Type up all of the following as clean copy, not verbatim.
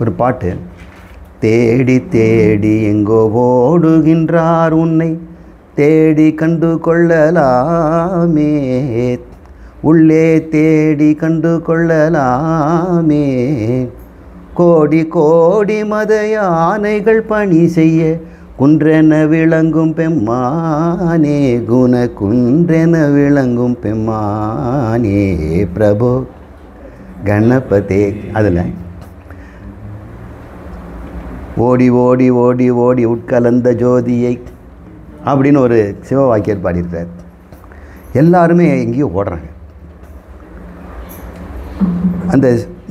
ஒரு பாட்டு, தேடி தேடி எங்கோ ஓடுகின்றார் உன்னை தேடி கண்டு கொள்ளலாமே, உள்ளே தேடி கண்டு கொள்ளலாமே, கோடி கோடி மத யானைகள் பணி செய்ய குன்றென விளங்கும் பெம்மானே, குண குன்றென விளங்கும் பெம்மானே பிரபு கணபதே. அதில் ஓடி ஓடி ஓடி ஓடி உட்கலந்த ஜோதியை அப்படின்னு ஒரு சிவவாக்கியர் பாடியிருக்கார். எல்லாருமே எங்கேயோ ஓடுறாங்க. அந்த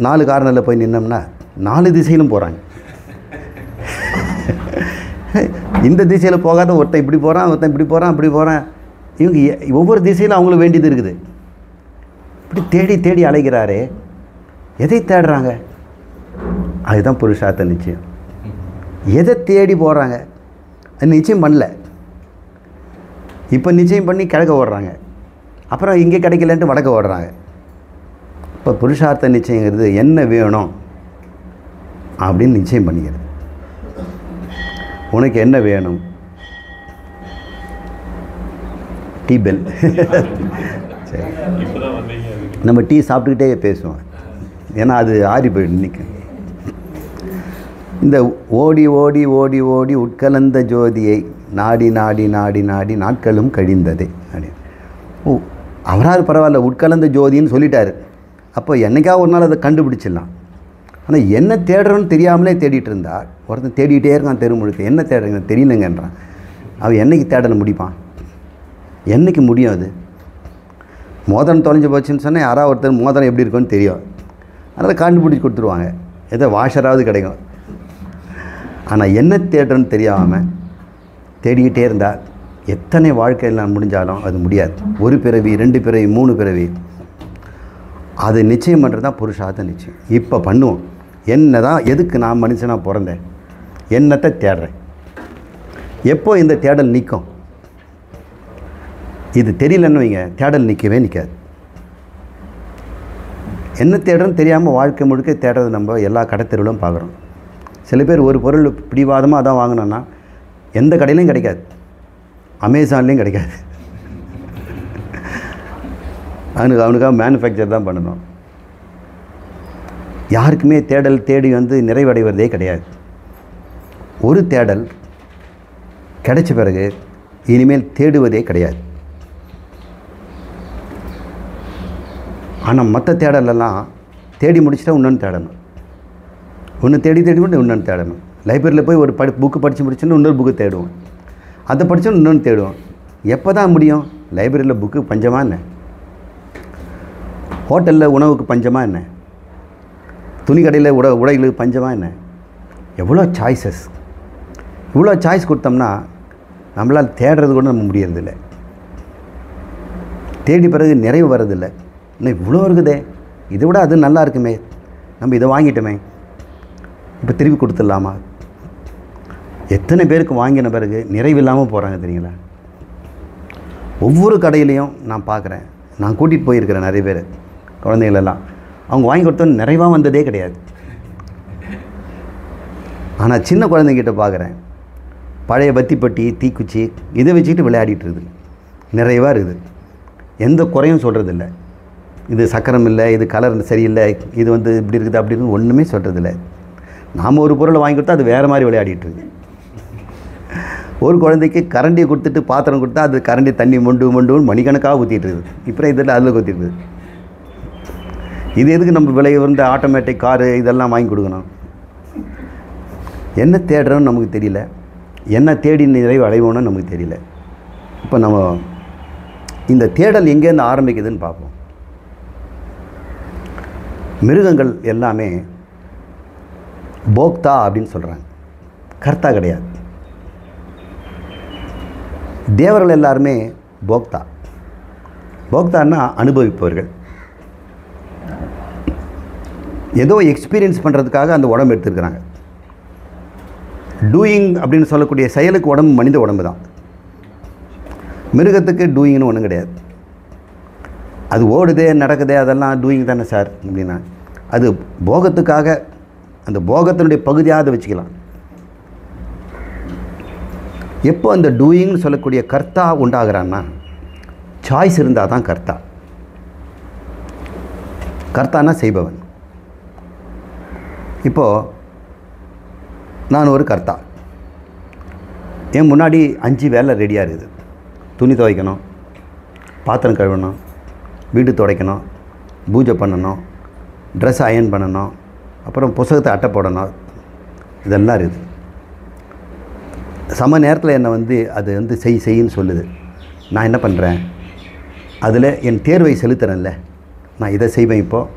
4 கார்னரில் போய் நின்னோம்னா 4 திசையிலும் போகிறாங்க. இந்த திசையில் போகாத ஒருத்தன் இப்படி போகிறான், ஒருத்தன் இப்படி போகிறான், அப்படி போகிறான். இவங்க ஒவ்வொரு திசையிலும் அவங்களுக்கு வேண்டியது இருக்குது. இப்படி தேடி தேடி அலைகிறாரே, எதை தேடுறாங்க? அதுதான் புருஷார்த்த நிச்சயம். எதை தேடி போகிறாங்க? அது நிச்சயம் பண்ணல. இப்போ நிச்சயம் பண்ணி கிழக்க ஓடுறாங்க, அப்புறம் இங்கே கிடைக்கலன்ட்டு வடக்க ஓடுறாங்க. இப்போ புருஷார்த்த நிச்சயங்கிறது என்ன வேணும் அப்படின்னு நிச்சயம் பண்ணிக்கிறது. உனக்கு என்ன வேணும்? Tea bell. சரி, நம்ம டீ சாப்பிட்டுக்கிட்டே பேசுவோம், ஏன்னா அது ஆறி போயிடும் நிற்க. இந்த ஓடி ஓடி ஓடி ஓடி உட்கலந்த ஜோதியை நாடி நாடி நாடி நாடி நாட்களும் கழிந்ததே அப்படின்னு. ஓ, அவராது பரவாயில்ல, உட்கலந்த ஜோதின்னு சொல்லிட்டாரு. அப்போ என்னைக்கா ஒரு நாள் அதை கண்டுபிடிச்சிடலாம். ஆனால் என்ன தேடுறோன்னு தெரியாமலே தேடிட்டு இருந்தா, ஒருத்தன் தேடிகிட்டே இருக்கான் தெரு முழுக்க. என்ன தேடுறீங்க? தெரியலங்கன்றான். அவன் என்னைக்கு தேடலை முடிப்பான்? என்றைக்கு முடியும்? அது மோதிரம் தொலைஞ்சு போச்சுன்னு சொன்னால் யாராவது ஒருத்தர் மோதிரம் எப்படி இருக்குன்னு தெரியும், அதனால் கண்டுபிடிச்சி கொடுத்துருவாங்க, ஏதோ வாஷராவது கிடைக்கும். ஆனால் என்ன தேடுறோன்னு தெரியாமல் தேடிக்கிட்டே இருந்தால் எத்தனை வாழ்க்கையில் நான் முடிஞ்சாலும் அது முடியாது. 1 பிறவி, 2 பிறவி, 3 பிறவி. அது நிச்சயம் பண்ணுறது தான் புருஷார்த்த நிச்சயம். இப்போ பண்ணுவோம். என்ன தான், எதுக்கு நான் மனுஷனாக பிறந்தேன்? என்னத்தை தேடுறேன்? எப்போ இந்த தேடல் நிற்கும்? இது தெரியலன்னு வைங்க, தேடல் நிற்கவே நிற்காது. என்ன தேடுறோன்னு தெரியாமல் வாழ்க்கை முழுக்க தேடுறது நம்ம எல்லா கடத்தெருவிலும் பார்க்குறோம். சில பேர் ஒரு பொருள் பிடிவாதமாக அதான் வாங்கினோன்னா எந்த கடையிலையும் கிடைக்காது, அமேசான்லேயும் கிடைக்காது. அவனுக்காக மேனுஃபேக்சர் தான் பண்ணணும். யாருக்குமே தேடல் தேடி வந்து நிறைவடைவதே கிடையாது. ஒரு தேடல் கிடைச்ச பிறகு இனிமேல் தேடுவதே கிடையாது. ஆனால் மற்ற தேடலெல்லாம் தேடி முடிச்சுட்டா இன்னொன்று தேடணும், ஒன்று தேடி தேடி கொண்டு இன்னொன்று தேடணும். லைப்ரரியில் போய் ஒரு புக்கு படித்து முடிச்சுன்னு இன்னொரு புக்கு தேடுவோம், அதை படித்தோன்னு இன்னொன்று தேடுவோம். எப்போ தான் முடியும்? லைப்ரரியில் புக்கு பஞ்சமாக என்ன? ஹோட்டலில் உணவுக்கு பஞ்சமாக என்ன? துணி கடையில் உடைகளுக்கு பஞ்சமாக என்ன? எவ்வளோ சாய்ஸஸ்! இவ்வளோ சாய்ஸ் கொடுத்தோம்னா நம்மளால் தேடுறது கூட நம்ம முடியறதில்லை. தேடி பிறகு நிறைவு வர்றதில்லை. இன்னும் இவ்வளோ இருக்குதே, இதை விட அது நல்லா இருக்குமே, நம்ம இதை வாங்கிட்டோமே, இப்போ திருப்பி கொடுத்துடலாமா? எத்தனை பேருக்கு வாங்கின பிறகு நிறைவில்லாமல் போகிறாங்க தெரியுங்களா? ஒவ்வொரு கடையிலையும் நான் பார்க்குறேன், நான் கூட்டிகிட்டு போயிருக்கிறேன் நிறைய பேர், குழந்தைகளெல்லாம். அவங்க வாங்கி கொடுத்தோன்னு நிறைவாக வந்ததே கிடையாது. ஆனால் சின்ன குழந்தைங்கிட்ட பார்க்குறேன், பழைய பத்திப்பட்டி, தீக்குச்சி இதை வச்சுக்கிட்டு விளையாடிட்டு இருக்குது, நிறைவாக இருக்குது. எந்த குறையும் சொல்கிறதில்ல. இது சக்கரம் இல்லை, இது கலர் சரியில்லை, இது வந்து இப்படி இருக்குது அப்படி இருக்குது, ஒன்றுமே சொல்கிறதில்ல. நாம் ஒரு பொருளை வாங்கி கொடுத்தா அது வேறு மாதிரி விளையாடிட்டுருக்கு. ஒரு குழந்தைக்கு கரண்டியை கொடுத்துட்டு பாத்திரம் கொடுத்தா அது கரண்டி தண்ணி மொண்டு மணிக்கணக்காக ஊற்றிட்டு இருக்குது. இப்போ இதில் அதில் ஊற்றிட்டு இருக்குது. இது எதுக்கு நம்ம விலை உயர்ந்த ஆட்டோமேட்டிக் காரு இதெல்லாம் வாங்கி கொடுக்கணும்? என்ன தேடுறோன்னு நமக்கு தெரியல, என்ன தேடி நிறைவு அடைவோன்னு நமக்கு தெரியல. இப்போ நம்ம இந்த தேடல் எங்கேருந்து ஆரம்பிக்குதுன்னு பார்ப்போம். மிருகங்கள் எல்லாமே போக்தா அப்படின்னு சொல்கிறாங்க, கர்த்தா கிடையாது. தேவர்கள் எல்லாருமே போக்தா. போக்தான்னா அனுபவிப்பவர்கள். ஏதோ எக்ஸ்பீரியன்ஸ் பண்ணுறதுக்காக அந்த உடம்பு எடுத்துருக்குறாங்க. டூயிங் அப்படின்னு சொல்லக்கூடிய செயலுக்கு உடம்பு மனித உடம்பு தான். மிருகத்துக்கு டூயிங்னு ஒன்றும் கிடையாது. அது ஓடுதே நடக்குதே அதெல்லாம் டூயிங் தானே சார் அப்படின்னா, அது போகத்துக்காக அந்த போகத்தினுடைய பகுதியாக அதை வச்சுக்கலாம். எப்போ அந்த டூயிங்னு சொல்லக்கூடிய கர்த்தா உண்டாகிறான்னா சாய்ஸ் இருந்தால் தான் கர்த்தா. கர்த்தானா செய்பவன். இப்போது நான் ஒரு கர்த்தா, என் முன்னாடி 5 வேலை ரெடியாக இருக்குது. துணி துவைக்கணும், பாத்திரம் கழுவணும், வீடு துடைக்கணும், பூஜை பண்ணணும், ட்ரெஸ் அயர்ன் பண்ணணும், அப்புறம் புத்தகத்தை அட்டை போடணும், இதெல்லாம் இருக்குது. சம நேரத்தில் என்னை வந்து அது வந்து செய்யின்னு சொல்லுது. நான் என்ன பண்ணுறேன், அதில் என் தேர்வை செலுத்துறேன்ல, நான் இதை செய்வேன், இப்போது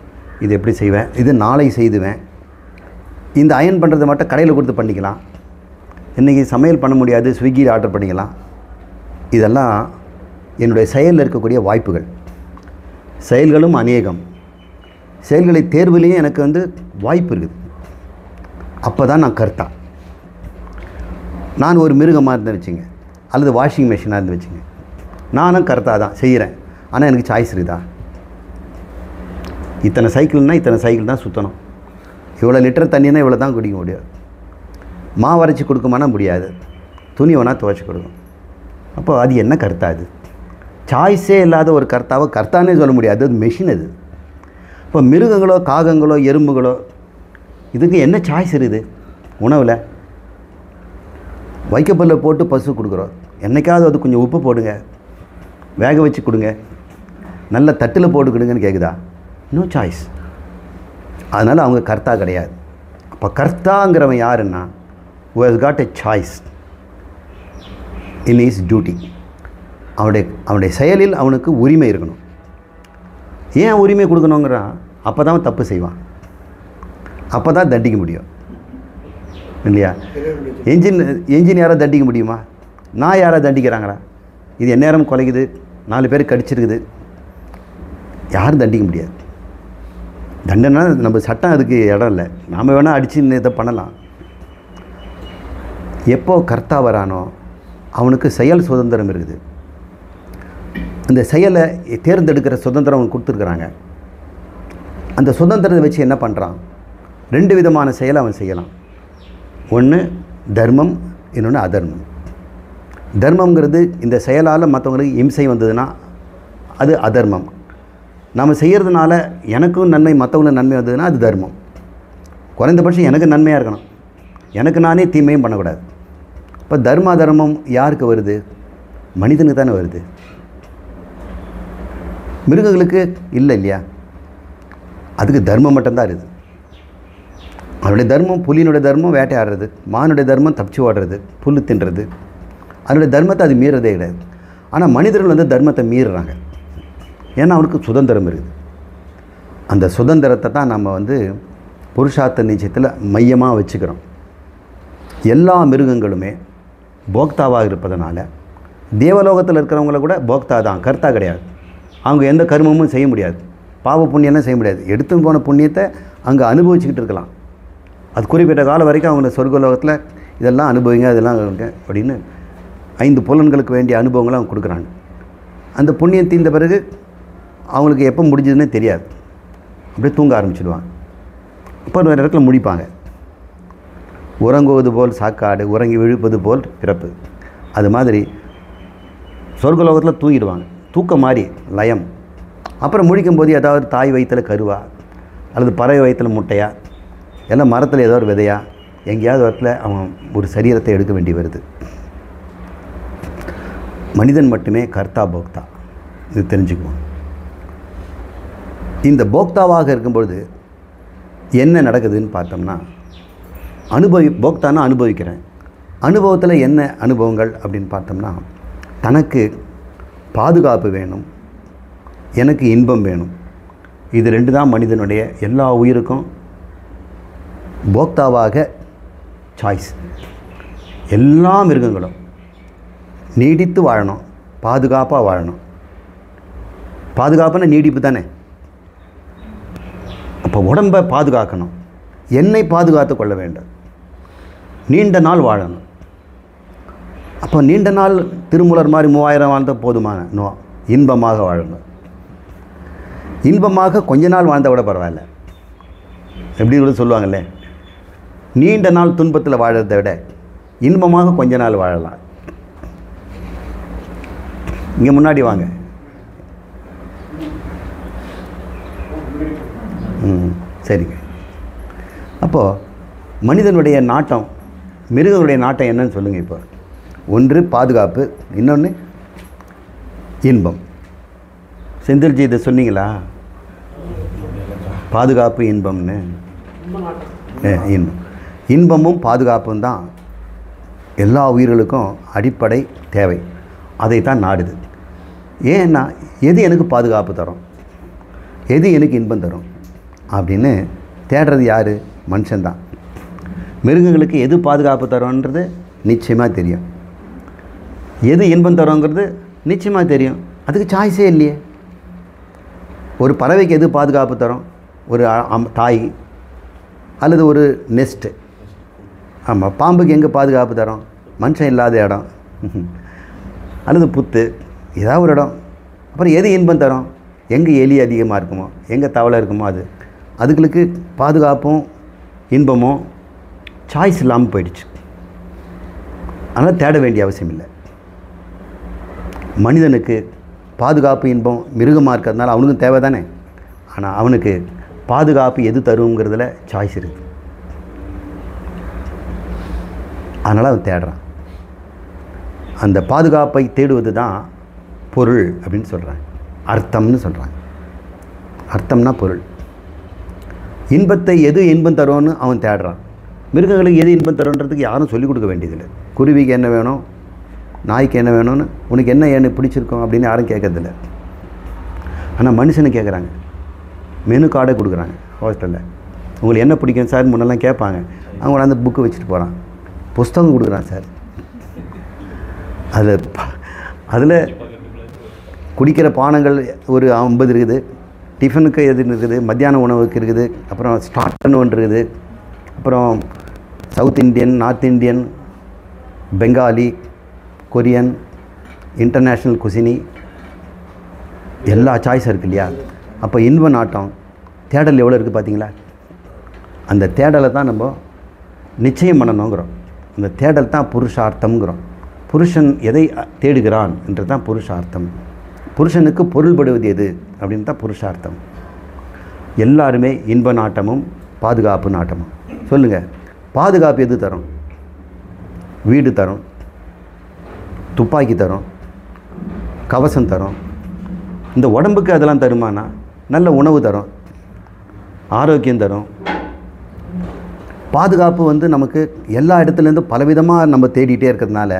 இது எப்படி செய்வேன், இது நாளை செய்துவேன். இந்த அயர்ன் பண்ணுறதை மட்டும் கடையில் கொடுத்து பண்ணிக்கலாம், இன்றைக்கி சமையல் பண்ண முடியாது, ஸ்விக்கியில் ஆர்டர் பண்ணிக்கலாம். இதெல்லாம் என்னுடைய செயலில் இருக்கக்கூடிய வாய்ப்புகள். செயல்களும் அநேகம். செயல்களை தேர்வுலேயும் எனக்கு வந்து வாய்ப்பு இருக்குது. அப்போ தான் நான் கர்த்தா. நான் ஒரு மிருகமாக இருந்து வச்சுங்க, அல்லது வாஷிங் மிஷினாக இருந்து வச்சுங்க, நானும் கர்த்தா தான் செய்கிறேன். ஆனால் எனக்கு சாய்ஸ் இருக்குதா? இத்தனை சைக்கிள்னால் இத்தனை சைக்கிள் தான் சுற்றணும், இவ்வளோ லிட்டர் தண்ணினா இவ்வளோ தான் குடிக்க முடியாது, மாவு அரைச்சி கொடுக்குமானா முடியாது, துணி வேணால் துவைச்சி கொடுக்கும். அப்போ அது என்ன கர்த்தா? அது சாய்ஸே இல்லாத ஒரு கர்த்தாவை கர்த்தானே சொல்ல முடியாது, அது மெஷின். அது இப்போ மிருகங்களோ காகங்களோ எறும்புகளோ இதுக்கு என்ன சாய்ஸ் இருக்குது? உணவில் வைக்கப்பல்ல போட்டு பசு கொடுக்குறோம், என்றைக்காவது அது கொஞ்சம் உப்பு போடுங்க, வேக வச்சு கொடுங்க, நல்ல தட்டில் போட்டு கொடுங்கன்னு கேட்குதா? No choice. அதனால் அவங்க கர்த்தா கிடையாது. அப்போ கர்த்தாங்கிறவன் யாருன்னா who has got a choice in his duty. அவனுடைய செயலில் அவனுக்கு உரிமை இருக்கணும். ஏன் உரிமை கொடுக்கணுங்கிறான்? அப்போ தான் தப்பு செய்வான், அப்போ தான் தண்டிக்க முடியும் இல்லையா? என்ஜின் யாரை தண்டிக்க முடியுமா? நான் யாரை தண்டிக்கிறாங்களா? இது எந்நேரம் குலைக்குது, 4 பேர் கடிச்சிருக்குது, யாரும் தண்டிக்க முடியாது. தண்டனை நம்ம சட்டம் அதுக்கு இடம் இல்லை, நாம் வேணால் அடித்து இதை பண்ணலாம். எப்போ கர்த்தா வரானோ அவனுக்கு செயல் சுதந்திரம் இருக்குது. அந்த செயலை தேர்ந்தெடுக்கிற சுதந்திரம் அவனுக்கு கொடுத்துருக்குறாங்க. அந்த சுதந்திரத்தை வச்சு என்ன பண்ணுறான்? 2 விதமான செயலை அவன் செய்யலாம். ஒன்று தர்மம், இன்னொன்று அதர்மம். தர்மங்கிறது இந்த செயலால் மற்றவங்களுக்கு இம்சை வந்ததுன்னா அது அதர்மம். நம்ம செய்கிறதுனால எனக்கும் நன்மை மற்றவங்களுக்கு நன்மை வந்ததுன்னா அது தர்மம். குறைந்தபட்சம் எனக்கு நன்மையாக இருக்கணும், எனக்கு நானே தீமையும் பண்ணக்கூடாது. இப்போ தர்ம தர்மம் யாருக்கு வருது? மனிதனுக்கு தானே வருது, மிருகங்களுக்கு இல்லை இல்லையா? அதுக்கு தர்மம் மட்டும்தான் இருக்குது. அவனுடைய தர்மம், புலியினுடைய தர்மம் வேட்டையாடுறது, மானுடைய தர்மம் தப்பிச்சு ஓடுறது, புல்லு தின்றது. அதனுடைய தர்மத்தை அது மீறதே கிடையாது. ஆனால் மனிதர்கள் வந்து தர்மத்தை மீறுறாங்க, ஏன்னா அவனுக்கு சுதந்திரம் இருக்குது. அந்த சுதந்திரத்தை தான் நம்ம வந்து புருஷார்த்த நிச்சயத்தில் மையமாக வச்சுக்கிறோம். எல்லா மிருகங்களுமே போக்தாவாக இருப்பதனால தேவலோகத்தில் இருக்கிறவங்கள கூட போக்தா தான், கர்த்தா கிடையாது. அவங்க எந்த கர்மமும் செய்ய முடியாது, பாவ புண்ணியம்லாம் செய்ய முடியாது. எடுத்து போன புண்ணியத்தை அங்கே அனுபவிச்சுக்கிட்டு இருக்கலாம். அது குறிப்பிட்ட காலம் வரைக்கும் அவங்க சொர்க்கலோகத்தில் இதெல்லாம் அனுபவிங்க, அதெல்லாம் அப்படின்னு 5 புலன்களுக்கு வேண்டிய அனுபவங்களை அவங்க கொடுக்குறாங்க. அந்த புண்ணியம் தீர்ந்த பிறகு அவங்களுக்கு எப்போ முடிஞ்சதுன்னே தெரியாது, அப்படியே தூங்க ஆரம்பிச்சிடுவாங்க. இப்போ ஒரு இடத்துல முடிப்பாங்க. உறங்குவது போல் சாக்காடு, உறங்கி விழிப்பது போல் பிறப்பு. அது மாதிரி சொர்க்கலோகத்தில் தூங்கிடுவாங்க, தூக்கம் மாதிரி லயம். அப்புறம் முழிக்கும்போது ஏதாவது தாய் வயிற்றில் கருவா அல்லது பறவை வயிற்றில் முட்டையா, எல்லாம் மரத்தில் ஏதோ ஒரு விதையா, எங்கேயாவது இடத்துல அவன் ஒரு சரீரத்தை எடுக்க வேண்டி வருது. மனிதன் மட்டுமே கர்த்தா போக்தா, இது தெரிஞ்சுக்குவோம். இந்த போக்தாவாக இருக்கும்பொழுது என்ன நடக்குதுன்னு பார்த்தோம்னா, போக்தானா அனுபவிக்கிறேன். அனுபவத்தில் என்ன அனுபவங்கள் அப்படின்னு பார்த்தோம்னா, தனக்கு பாதுகாப்பு வேணும், எனக்கு இன்பம் வேணும். இது 2 தான் மனிதனுடைய எல்லா உயிருக்கும் போக்தாவாக சாய்ஸ். எல்லா மிருகங்களும் நீடித்து வாழணும், பாதுகாப்பாக வாழணும். பாதுகாப்புன்னா நீடிப்பு தானே. அப்போ உடம்பை பாதுகாக்கணும், என்னை பாதுகாத்து கொள்ள வேண்டும், நீண்ட நாள் வாழணும். அப்போ நீண்ட நாள் திருமூலர் மாதிரி 3000 வாழ்ந்த போதுமான நோ, இன்பமாக வாழணும். இன்பமாக கொஞ்ச நாள் வாழ்ந்த விட பரவாயில்ல, எப்படி கூட சொல்லுவாங்கல்ல, நீண்ட நாள் துன்பத்தில் வாழறதை விட இன்பமாக கொஞ்ச நாள் வாழலாம். இங்கே முன்னாடி வாங்க. சரிங்க. அப்போது மனிதனுடைய நாட்டம், மிருகங்களுடைய நாட்டம் என்னன்னு சொல்லுங்கள். இப்போ ஒன்று பாதுகாப்பு, இன்னொன்று இன்பம். செந்தில்ஜி இதை சொன்னீங்களா? பாதுகாப்பு இன்பம்னு. இன்பம், இன்பமும் பாதுகாப்பும் தான் எல்லா உயிர்களுக்கும் அடிப்படை தேவை. அதைத்தான் நாடுது. ஏன்னா எது எனக்கு பாதுகாப்பு தரும், எது எனக்கு இன்பம் தரும் அப்படின்னு தேடுறது யார்? மனுஷன்தான். மிருகங்களுக்கு எது பாதுகாப்பு தரும்ன்றது நிச்சயமாக தெரியும், எது இன்பம் தருங்கிறது நிச்சயமாக தெரியும். அதுக்கு சாய்ஸே இல்லையே. ஒரு பறவைக்கு எது பாதுகாப்பு தரும்? ஒரு தாய் அல்லது ஒரு நெஸ்ட்டு. ஆமாம். பாம்புக்கு எங்கே பாதுகாப்பு தரும்? மனுஷன் இல்லாத இடம் அல்லது புத்து, ஏதாவது ஒரு இடம். அப்புறம் எது இன்பம் தரும்? எங்கே எலி அதிகமாக இருக்குமோ, எங்கே தவளை இருக்குமோ அது. அதுகளுக்கு பாதுகாப்பும் இன்பமும் சாய்ஸ் இல்லாமல் போயிடுச்சு. அதனால் தேட வேண்டிய அவசியம் இல்லை. மனிதனுக்கு பாதுகாப்பு இன்பம் மிருகமாக இருக்கிறதுனால அவனுக்கும் தேவை தானே. ஆனால் அவனுக்கு பாதுகாப்பு எது தருங்கிறதுல சாய்ஸ் இருக்குது. அதனால் அவன் தேடுறான். அந்த பாதுகாப்பை தேடுவது தான் பொருள் அப்படின்னு சொல்கிறாங்க, அர்த்தம்னு சொல்கிறாங்க. அர்த்தம்னா பொருள். இன்பத்தை எது இன்பம் தரும்னு அவன் தேடுறான். மிருகங்களுக்கு எது இன்பம் தருன்றதுக்கு யாரும் சொல்லிக் கொடுக்க வேண்டியதில்லை. குருவிக்கு என்ன வேணும், நாய்க்கு என்ன வேணும்னு, உனக்கு என்ன ஏன்னு பிடிச்சிருக்கோம் அப்படின்னு யாரும் கேட்கறதில்ல. ஆனால் மனுஷனு கேட்குறாங்க. மெனு கார்டை கொடுக்குறாங்க ஹாஸ்டலில். உங்களுக்கு என்ன பிடிக்கும் சார் முன்னெல்லாம் கேட்பாங்க. அவங்க அந்த புக்கு வச்சுட்டு போகிறான். புஸ்தகம் கொடுக்குறான் சார். அதில் குடிக்கிற பானங்கள் ஒரு 50 இருக்குது. டிஃபனுக்கு எது இருக்குது, மத்தியான உணவுக்கு இருக்குது, அப்புறம் ஸ்டார்டர்னு ஒன்று இருக்குது, அப்புறம் South Indian, North Indian, Bengali, Korean, international cuisine, எல்லா சாய்ஸும் இருக்குது இல்லையா. அப்போ இன்ப நாட்டம் தேடல் எவ்வளோ இருக்குது பார்த்தீங்களா. அந்த தேடலை தான் நம்ம நிச்சயம் பண்ணணுங்கிறோம். அந்த தேடல் தான் புருஷார்த்தம்ங்கிறோம். புருஷன் எதை தேடுகிறான் என்று தான் புருஷார்த்தம். புருஷனுக்கு பொருள்படுவது எது அப்படின்னு தான் புருஷார்த்தம். எல்லாருமே இன்ப நாட்டமும் பாதுகாப்பு நாட்டமும். சொல்லுங்கள், பாதுகாப்பு எது தரும்? வீடு தரும், துப்பாக்கி தரும், கவசம் தரும். இந்த உடம்புக்கு அதெல்லாம் தருமானா? நல்ல உணவு தரும், ஆரோக்கியம் தரும். பாதுகாப்பு நமக்கு எல்லா இடத்துலேருந்து பலவிதமாக நம்ம தேடிகிட்டே இருக்கிறதுனால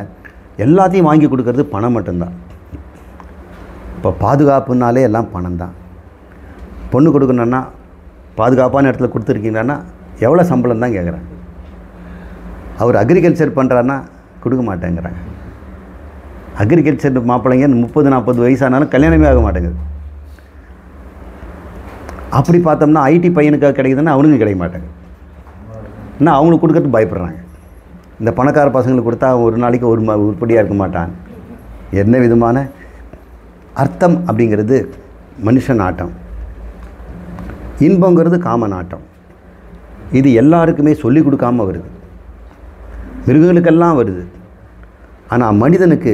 எல்லாத்தையும் வாங்கி கொடுக்கறது பணம் மட்டும்தான். இப்போ பாதுகாப்புனாலே எல்லாம் பணம் தான். பொண்ணு கொடுக்கணுன்னா பாதுகாப்பான இடத்துல கொடுத்துருக்கீங்கன்னா எவ்வளோ சம்பளம் தான் கேட்குறாங்க. அவர் அக்ரிகல்ச்சர் பண்ணுறாருன்னா கொடுக்க மாட்டேங்கிறாங்க. அக்ரிகல்ச்சர் மாப்பிள்ளைங்க 30-40 வயசானாலும் கல்யாணமே ஆக மாட்டேங்குது. அப்படி பார்த்தோம்னா ஐடி பையனுக்காக கிடைக்குதுன்னா அவனுக்கு கிடைக்க மாட்டாங்க. ஆனால் அவங்களுக்கு கொடுக்கறது பயப்படுறாங்க. இந்த பணக்கார பசங்களுக்கு கொடுத்தா ஒரு நாளைக்கு ஒரு உருப்படியாக இருக்க மாட்டான். என்ன விதமான அர்த்தம் அப்படிங்கிறது மனுஷ நாட்டம். இன்பங்கிறது காம நாட்டம். இது எல்லாருக்குமே சொல்லிக் கொடுக்காமல் வருது, மிருகங்களுக்கெல்லாம் வருது. ஆனால் மனிதனுக்கு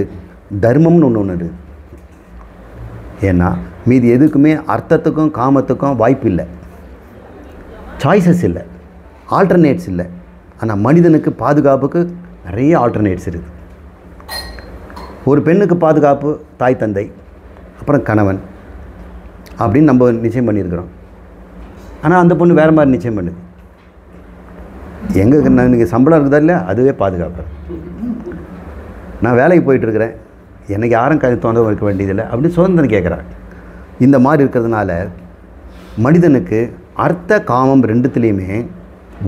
தர்மம்னு ஒன்று இருக்குது. ஏன்னா மீதி எதுக்குமே அர்த்தத்துக்கும் காமத்துக்கும் வாய்ப்பு இல்லை, சாய்ஸஸ் இல்லை, ஆல்டர்னேட்ஸ் இல்லை. ஆனால் மனிதனுக்கு பாதுகாப்புக்கு நிறைய ஆல்டர்னேட்ஸ் இருக்குது. ஒரு பெண்ணுக்கு பாதுகாப்பு தாய் தந்தை, அப்புறம் கணவன் அப்படின்னு நம்ம நிச்சயம் பண்ணியிருக்கிறோம். ஆனால் அந்த பொண்ணு வேறு மாதிரி நிச்சயம் பண்ணுது. எங்கே நீங்கள் சம்பளம் இருக்குதா இல்லை, அதுவே பாதுகாப்பு. நான் வேலைக்கு போயிட்டுருக்கிறேன், எனக்கு யாரும் தொந்தரவு இருக்க வேண்டியதில்லை அப்படின்னு சுதந்திரம் கேட்குறாங்க. இந்த மாதிரி இருக்கிறதுனால மனிதனுக்கு அர்த்த காமம் ரெண்டுத்துலேயுமே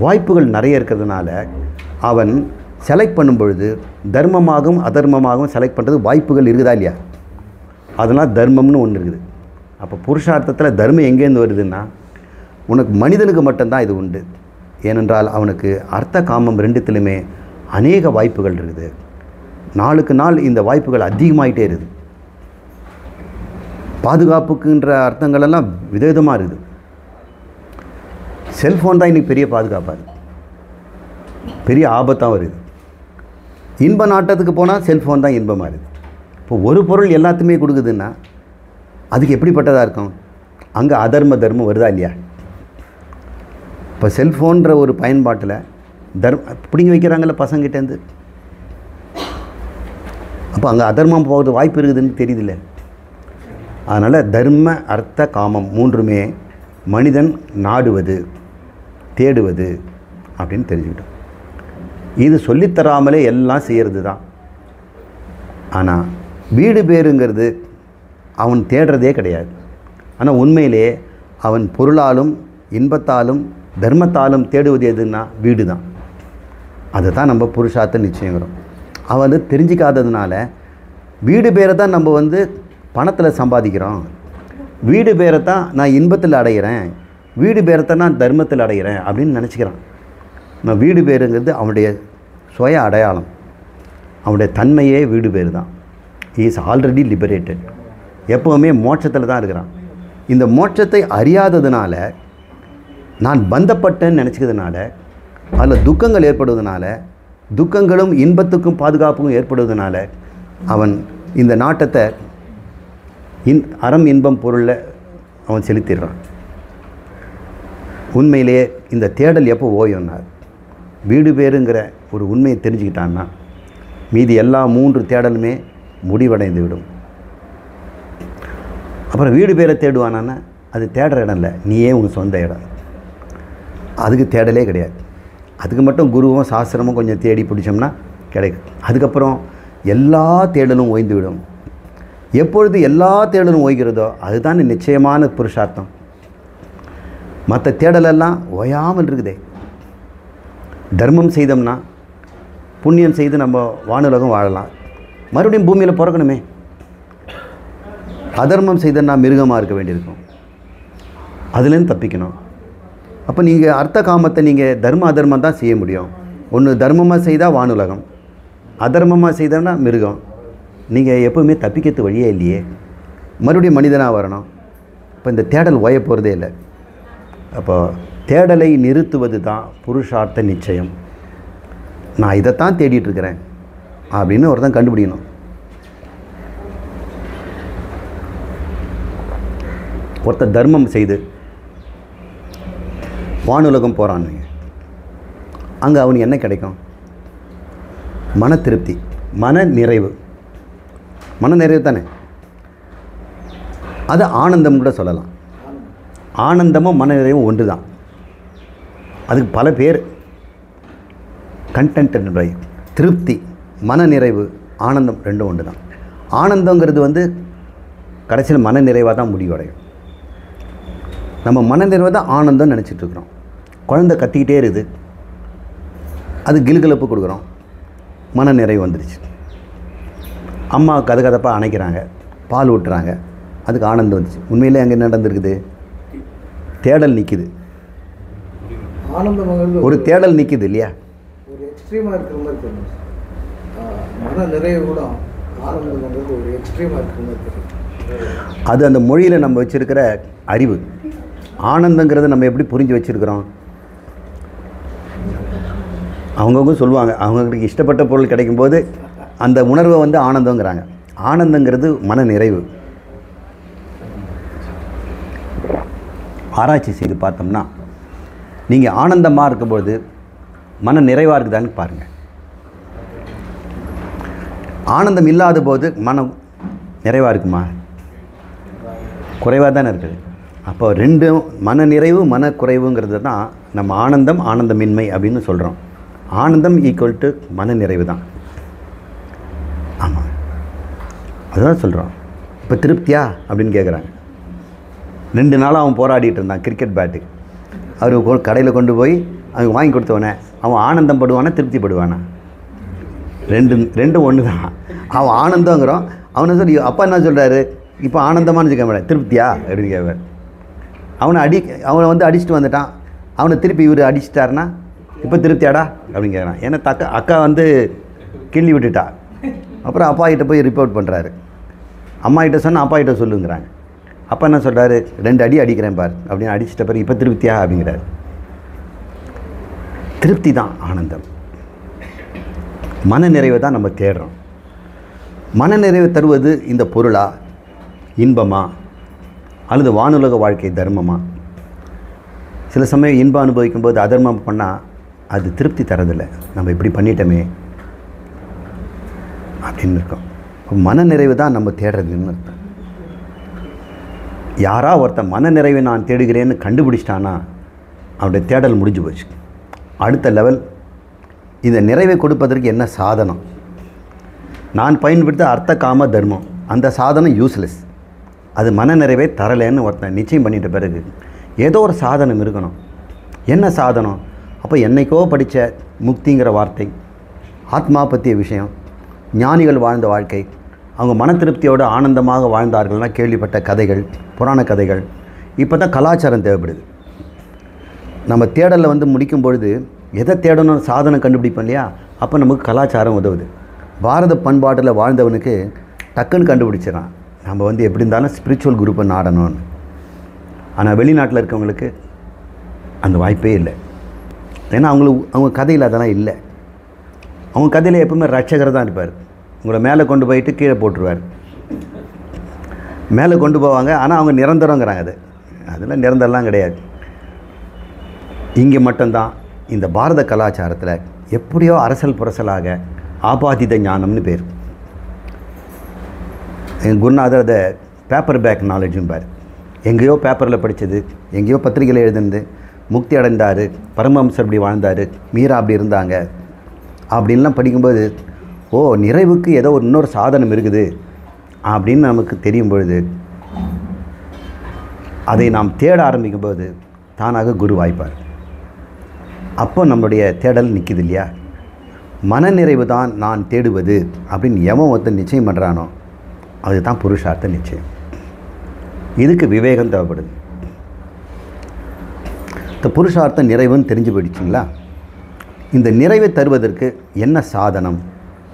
வாய்ப்புகள் நிறைய இருக்கிறதுனால அவன் செலக்ட் பண்ணும் பொழுது தர்மமாகவும் அதர்மமாகவும் செலக்ட் பண்ணுறது வாய்ப்புகள் இருக்குதா இல்லையா. அதனால் தர்மம்னு ஒன்று இருக்குது. அப்போ புருஷார்த்தத்தில் தர்மம் எங்கேருந்து வருதுன்னா உனக்கு மனிதனுக்கு மட்டும்தான் இது உண்டு. ஏனென்றால் அவனுக்கு அர்த்த காமம் ரெண்டுத்துலையுமே அநேக வாய்ப்புகள் இருக்குது. நாளுக்கு நாள் இந்த வாய்ப்புகள் அதிகமாகிட்டே இருக்குது. பாதுகாப்புக்குன்ற அர்த்தங்களெல்லாம் விதவிதமாக இருக்குது. செல்ஃபோன் தான் இன்றைக்கி பெரிய பாதுகாப்பாக இருக்குது, பெரிய ஆபத்தாக வருது. இன்ப நாட்டத்துக்கு போனால் செல்ஃபோன் தான் இன்பமாக இருக்குது. இப்போ ஒரு பொருள் எல்லாத்துமே கொடுக்குதுன்னா அதுக்கு எப்படிப்பட்டதாக இருக்கும்? அங்கே அதர்ம தர்மம் வருதா இல்லையா? இப்போ செல்ஃபோன்ற ஒரு பயன்பாட்டில் பிடிங்கி வைக்கிறாங்கல்ல பசங்கிட்டேருந்து, அப்போ அங்கே அதர்மம் போகிறது வாய்ப்பு இருக்குதுன்னு தெரியுதில்ல. அதனால் தர்ம அர்த்த காமம் மூன்றுமே மனிதன் நாடுவது தேடுவது அப்படின்னு தெரிஞ்சுக்கிட்டோம். இது சொல்லித்தராமலே எல்லாம் செய்கிறது தான். ஆனால் வீடு பேருங்கிறது அவன் தேடுறதே கிடையாது. ஆனால் உண்மையிலே அவன் பொருளாலும் இன்பத்தாலும் தர்மத்தாலும் தேடுவது எதுன்னா வீடு தான். அதை தான் நம்ம புருஷார்த்த நிச்சயங்கிறோம். அவன் வந்து தெரிஞ்சிக்காததுனால வீடு பேரை தான் நம்ம பணத்தில் சம்பாதிக்கிறோம், வீடு பேரை தான் நான் இன்பத்தில் அடைகிறேன், வீடு பேரை தான் நான் தர்மத்தில் அடைகிறேன் அப்படின்னு நினச்சிக்கிறான். நான் வீடு பேருங்கிறது அவனுடைய சுய அடையாளம், அவனுடைய தன்மையே வீடு பேர் தான். ஹி இஸ் ஆல்ரெடி லிபரேட்டட், எப்போவுமே மோட்சத்தில் தான் இருக்கிறான். இந்த மோட்சத்தை அறியாததுனால, நான் பந்தப்பட்டேன்னு நினச்சிக்கிறதுனால, அதில் துக்கங்கள் ஏற்படுவதனால, துக்கங்களும் இன்பத்துக்கும் பாதுகாப்புக்கும் ஏற்படுவதனால அவன் இந்த நாட்டத்தை அறம் இன்பம் பொருளில் அவன் செலுத்திடுறான். உண்மையிலேயே இந்த தேடல் எப்போ ஓயும்னார், வீடு பேருங்கிற ஒரு உண்மையை தெரிஞ்சுக்கிட்டான்னா மீதி எல்லா 3 தேடலுமே முடிவடைந்து விடும். அப்புறம் வீடு பேரை தேடுவானான்னா அது தேடுற இடம் இல்லை, நீயே உன் சொந்த இடம். அதுக்கு தேடலே கிடையாது. அதுக்கு மட்டும் குருவும் சாஸ்திரமும் கொஞ்சம் தேடி பிடிச்சோம்னா கிடைக்கும். அதுக்கப்புறம் எல்லா தேடலும் ஓய்ந்து விடும். எப்பொழுது எல்லா தேடலும் ஓய்கிறதோ அதுதான் நிச்சயமான புருஷார்த்தம். மற்ற தேடலெல்லாம் ஓயாமல் இருக்குதே. தர்மம் செய்தோம்னா புண்ணியம் செய்து நம்ம வானுலகம் வாழலாம், மறுபடியும் பூமியில் பிறக்கணுமே. அதர்மம் செய்தோன்னா மிருகமாக இருக்க வேண்டியிருக்கும், அதுலேருந்து தப்பிக்கணும். அப்போ நீங்கள் அர்த்த காமத்தை நீங்கள் தர்ம அதர்மம் தான் செய்ய முடியும். ஒன்று தர்மமாக செய்தால் வானுலகம், அதர்மமாக செய்தோன்னா மிருகம். நீங்கள் எப்போவுமே தப்பிக்கிறது வழியே இல்லையே, மறுபடியும் மனிதனாக வரணும். இப்போ இந்த தேடல் ஓய போகிறதே இல்லை. அப்போ தேடலை நிறுத்துவது தான் புருஷார்த்த நிச்சயம். நான் இதைத்தான் தேடிட்டுருக்கிறேன் அப்படின்னு ஒருத்தன் கண்டுபிடிக்கணும். ஒருத்தர் தர்மம் செய்து வானுலகம் போகிறான், அங்கே அவனுக்கு என்ன கிடைக்கும்? மன திருப்தி, மன நிறைவு. மன நிறைவு தானே, அது ஆனந்தம் கூட சொல்லலாம். ஆனந்தமும் மன நிறைவும் ஒன்று தான். அதுக்கு பல பேர். கண்டென்ட் பை திருப்தி, மன நிறைவு, ஆனந்தம் ரெண்டும் ஒன்று தான். ஆனந்தங்கிறது கடைசியில் மன நிறைவாக தான் முடிவடையும். நம்ம மன நிறைவை தான் ஆனந்தம் நினச்சிட்ருக்குறோம். குழந்தை கத்திக்கிட்டே இருக்குது, அது கிலுகிலப்பு கொடுக்குறோம், மன நிறைவு வந்துடுச்சு. அம்மா கதகதப்பாக அணைக்கிறாங்க, பால் ஊட்டுறாங்க, அதுக்கு ஆனந்தம் வந்துச்சு. உண்மையிலே அங்கே என்ன நடந்திருக்குது? தேடல் நிற்கிது, ஒரு தேடல் நிற்கிது இல்லையா? ஒரு எக்ஸ்ட்ரீமாக இருக்கிற மாதிரி தெரியும். மன நிறைவு கூட ஆனந்தம் ஒரு எக்ஸ்ட்ரீமாக இருக்கிற மாதிரி தெரியும். அது அந்த மொழியில் நம்ம வச்சுருக்கிற அறிவு. ஆனந்தங்கிறத நம்ம எப்படி புரிஞ்சு வச்சுருக்கிறோம்? அவங்கவுங்க சொல்லுவாங்க, அவங்களுக்கு இஷ்டப்பட்ட பொருள் கிடைக்கும்போது அந்த உணர்வை ஆனந்தங்கிறாங்க. ஆனந்தங்கிறது மன நிறைவு. ஆராய்ச்சி செய்து பார்த்தோம்னா நீங்கள் ஆனந்தமாக இருக்கும்போது மன நிறைவாக இருக்குதான்னு பாருங்கள். ஆனந்தம் இல்லாத போது மனம் நிறைவாக இருக்குமா? குறைவாக தானே இருக்குது. அப்போ ரெண்டும் மன நிறைவு மன குறைவுங்கிறது தான் நம்ம ஆனந்தம் ஆனந்தமின்மை அப்படின்னு சொல்கிறோம். ஆனந்தம் ஈக்குவல் டு மன நிறைவு தான். ஆமாம், அதுதான் சொல்கிறோம். இப்போ திருப்தியா அப்படின்னு கேட்குறாங்க. 2 நாளாக அவன் போராடிட்டு இருந்தான் கிரிக்கெட் பேட்டு. அவர் கடையில் கொண்டு போய் அவன் வாங்கி கொடுத்தவனே அவன் ஆனந்தம் படுவானா திருப்தி படுவானா? ரெண்டும் ஒன்று தான். அவன் ஆனந்தங்கிறோம். அவனை சொல்லி அப்பா என்ன சொல்கிறாரு, இப்போ ஆனந்தமானு கேட்க மாட்டேன், திருப்தியா அப்படின்னு கேட்பார். அவனை அடிச்சுட்டு வந்துட்டான். அவனை திருப்பி இவர் அடிச்சிட்டாருன்னா இப்போ திருப்தியாடா அப்படின்னு கேட்குறான். ஏன்னா அக்கா கிள்ளி விட்டுட்டா. அப்புறம் அப்பா கிட்ட போய் ரிப்போர்ட் பண்ணுறாரு. அம்மா கிட்ட சொன்னால் அப்பா கிட்ட சொல்லுங்கிறாங்க. அப்பா என்ன சொல்கிறாரு, 2 அடி அடிக்கிறேன் பார் அப்படின்னு அடிச்சிட்ட பிறகு இப்போ திருப்தியா அப்படிங்கிறாரு. திருப்தி தான் ஆனந்தம். மனநிறைவை தான் நம்ம தேடுறோம். மனநிறைவை தருவது இந்த பொருளா, இன்பமா, அல்லது வானுலக வாழ்க்கை தர்மமா? சில சமயம் இன்பம் அனுபவிக்கும்போது அதர்மம் பண்ணால் அது திருப்தி தரதில்லை. நம்ம இப்படி பண்ணிட்டோமே அப்படின்னு இருக்கோம். மனநிறைவு தான் நம்ம தேடுறதுன்னு அர்த்தம். யாரா ஒருத்தன் மனநிறைவை நான் தேடுகிறேன்னு கண்டுபிடிச்சிட்டானா அவனுடைய தேடல் முடிஞ்சு போச்சு. அடுத்த லெவல், இந்த நிறைவை கொடுப்பதற்கு என்ன சாதனம்? நான் பயன்படுத்த அர்த்த காம தர்மம், அந்த சாதனம் யூஸ்லெஸ். அது மனநிறைவை தரலைன்னு ஒருத்தன் நிச்சயம் பண்ணிட்ட பிறகு ஏதோ ஒரு சாதனம் இருக்கணும். என்ன சாதனம்? அப்போ என்னைக்கோ படித்த முக்திங்கிற வார்த்தை, ஆத்மா பற்றிய விஷயம், ஞானிகள் வாழ்ந்த வாழ்க்கை, அவங்க மன திருப்தியோடு ஆனந்தமாக வாழ்ந்தார்கள்னா கேள்விப்பட்ட கதைகள், புராண கதைகள். இப்போ தான் கலாச்சாரம் தேவைப்படுது. நம்ம தேடலில் வந்து முடிக்கும் பொழுது எதை தேடணும் சாதனம் கண்டுபிடிப்போம் இல்லையா? அப்போ நமக்கு கலாச்சாரம் உதவுது. பாரத பண்பாட்டில் வாழ்ந்தவனுக்கு டக்குன்னு கண்டுபிடிச்சிடறான் நம்ம வந்து எப்படி இருந்தாலும் ஸ்பிரிச்சுவல் குரூப்பை நாடணும்னு. ஆனால் வெளிநாட்டில் இருக்கவங்களுக்கு அந்த வாய்ப்பே இல்லை. ஏன்னா அவங்க கதையில் அதெல்லாம் இல்லை. அவங்க கதையில் எப்பவுமே ரட்சகர் தான் இருப்பார். உங்களை மேலே கொண்டு போயிட்டு கீழே போட்டுருவார். மேலே கொண்டு போவாங்க, ஆனால் அவங்க நிரந்தரங்கிறாங்க. அதெல்லாம் நிரந்தரம்லாம் கிடையாது. இங்கே மட்டும்தான் இந்த பாரத கலாச்சாரத்தில் எப்படியோ அரசல் புரசலாக ஆபாதித ஞானம்னு பேர். என் குருநாதர் அதை பேப்பர் பேக் நாலேஜும் பார். எங்கேயோ பேப்பரில் படித்தது, எங்கேயோ பத்திரிகையில் எழுதுனது, முக்தி அடைந்தார், பரமஹம்சர் அப்படி வாழ்ந்தார், மீரா அப்படி இருந்தாங்க அப்படின்லாம் படிக்கும்போது, ஓ நிறைவுக்கு ஏதோ இன்னொரு சாதனம் இருக்குது அப்படின்னு நமக்கு தெரியும் பொழுது அதை நாம் தேட ஆரம்பிக்கும்போது தானாக குரு வாய்ப்பார். அப்போ நம்மளுடைய தேடல் நிற்கிது இல்லையா? மனநிறைவு தான் நான் தேடுவது அப்படின்னு எவன் ஒருத்தன் நிச்சயம் பண்ணுறானோ அதுதான் புருஷார்த்த நிச்சயம். இதுக்கு விவேகம் தேவைப்படுது. இந்த புருஷார்த்த நிறைவுன்னு தெரிஞ்சு போயிடுச்சிங்களா? இந்த நிறைவை தருவதற்கு என்ன சாதனம்?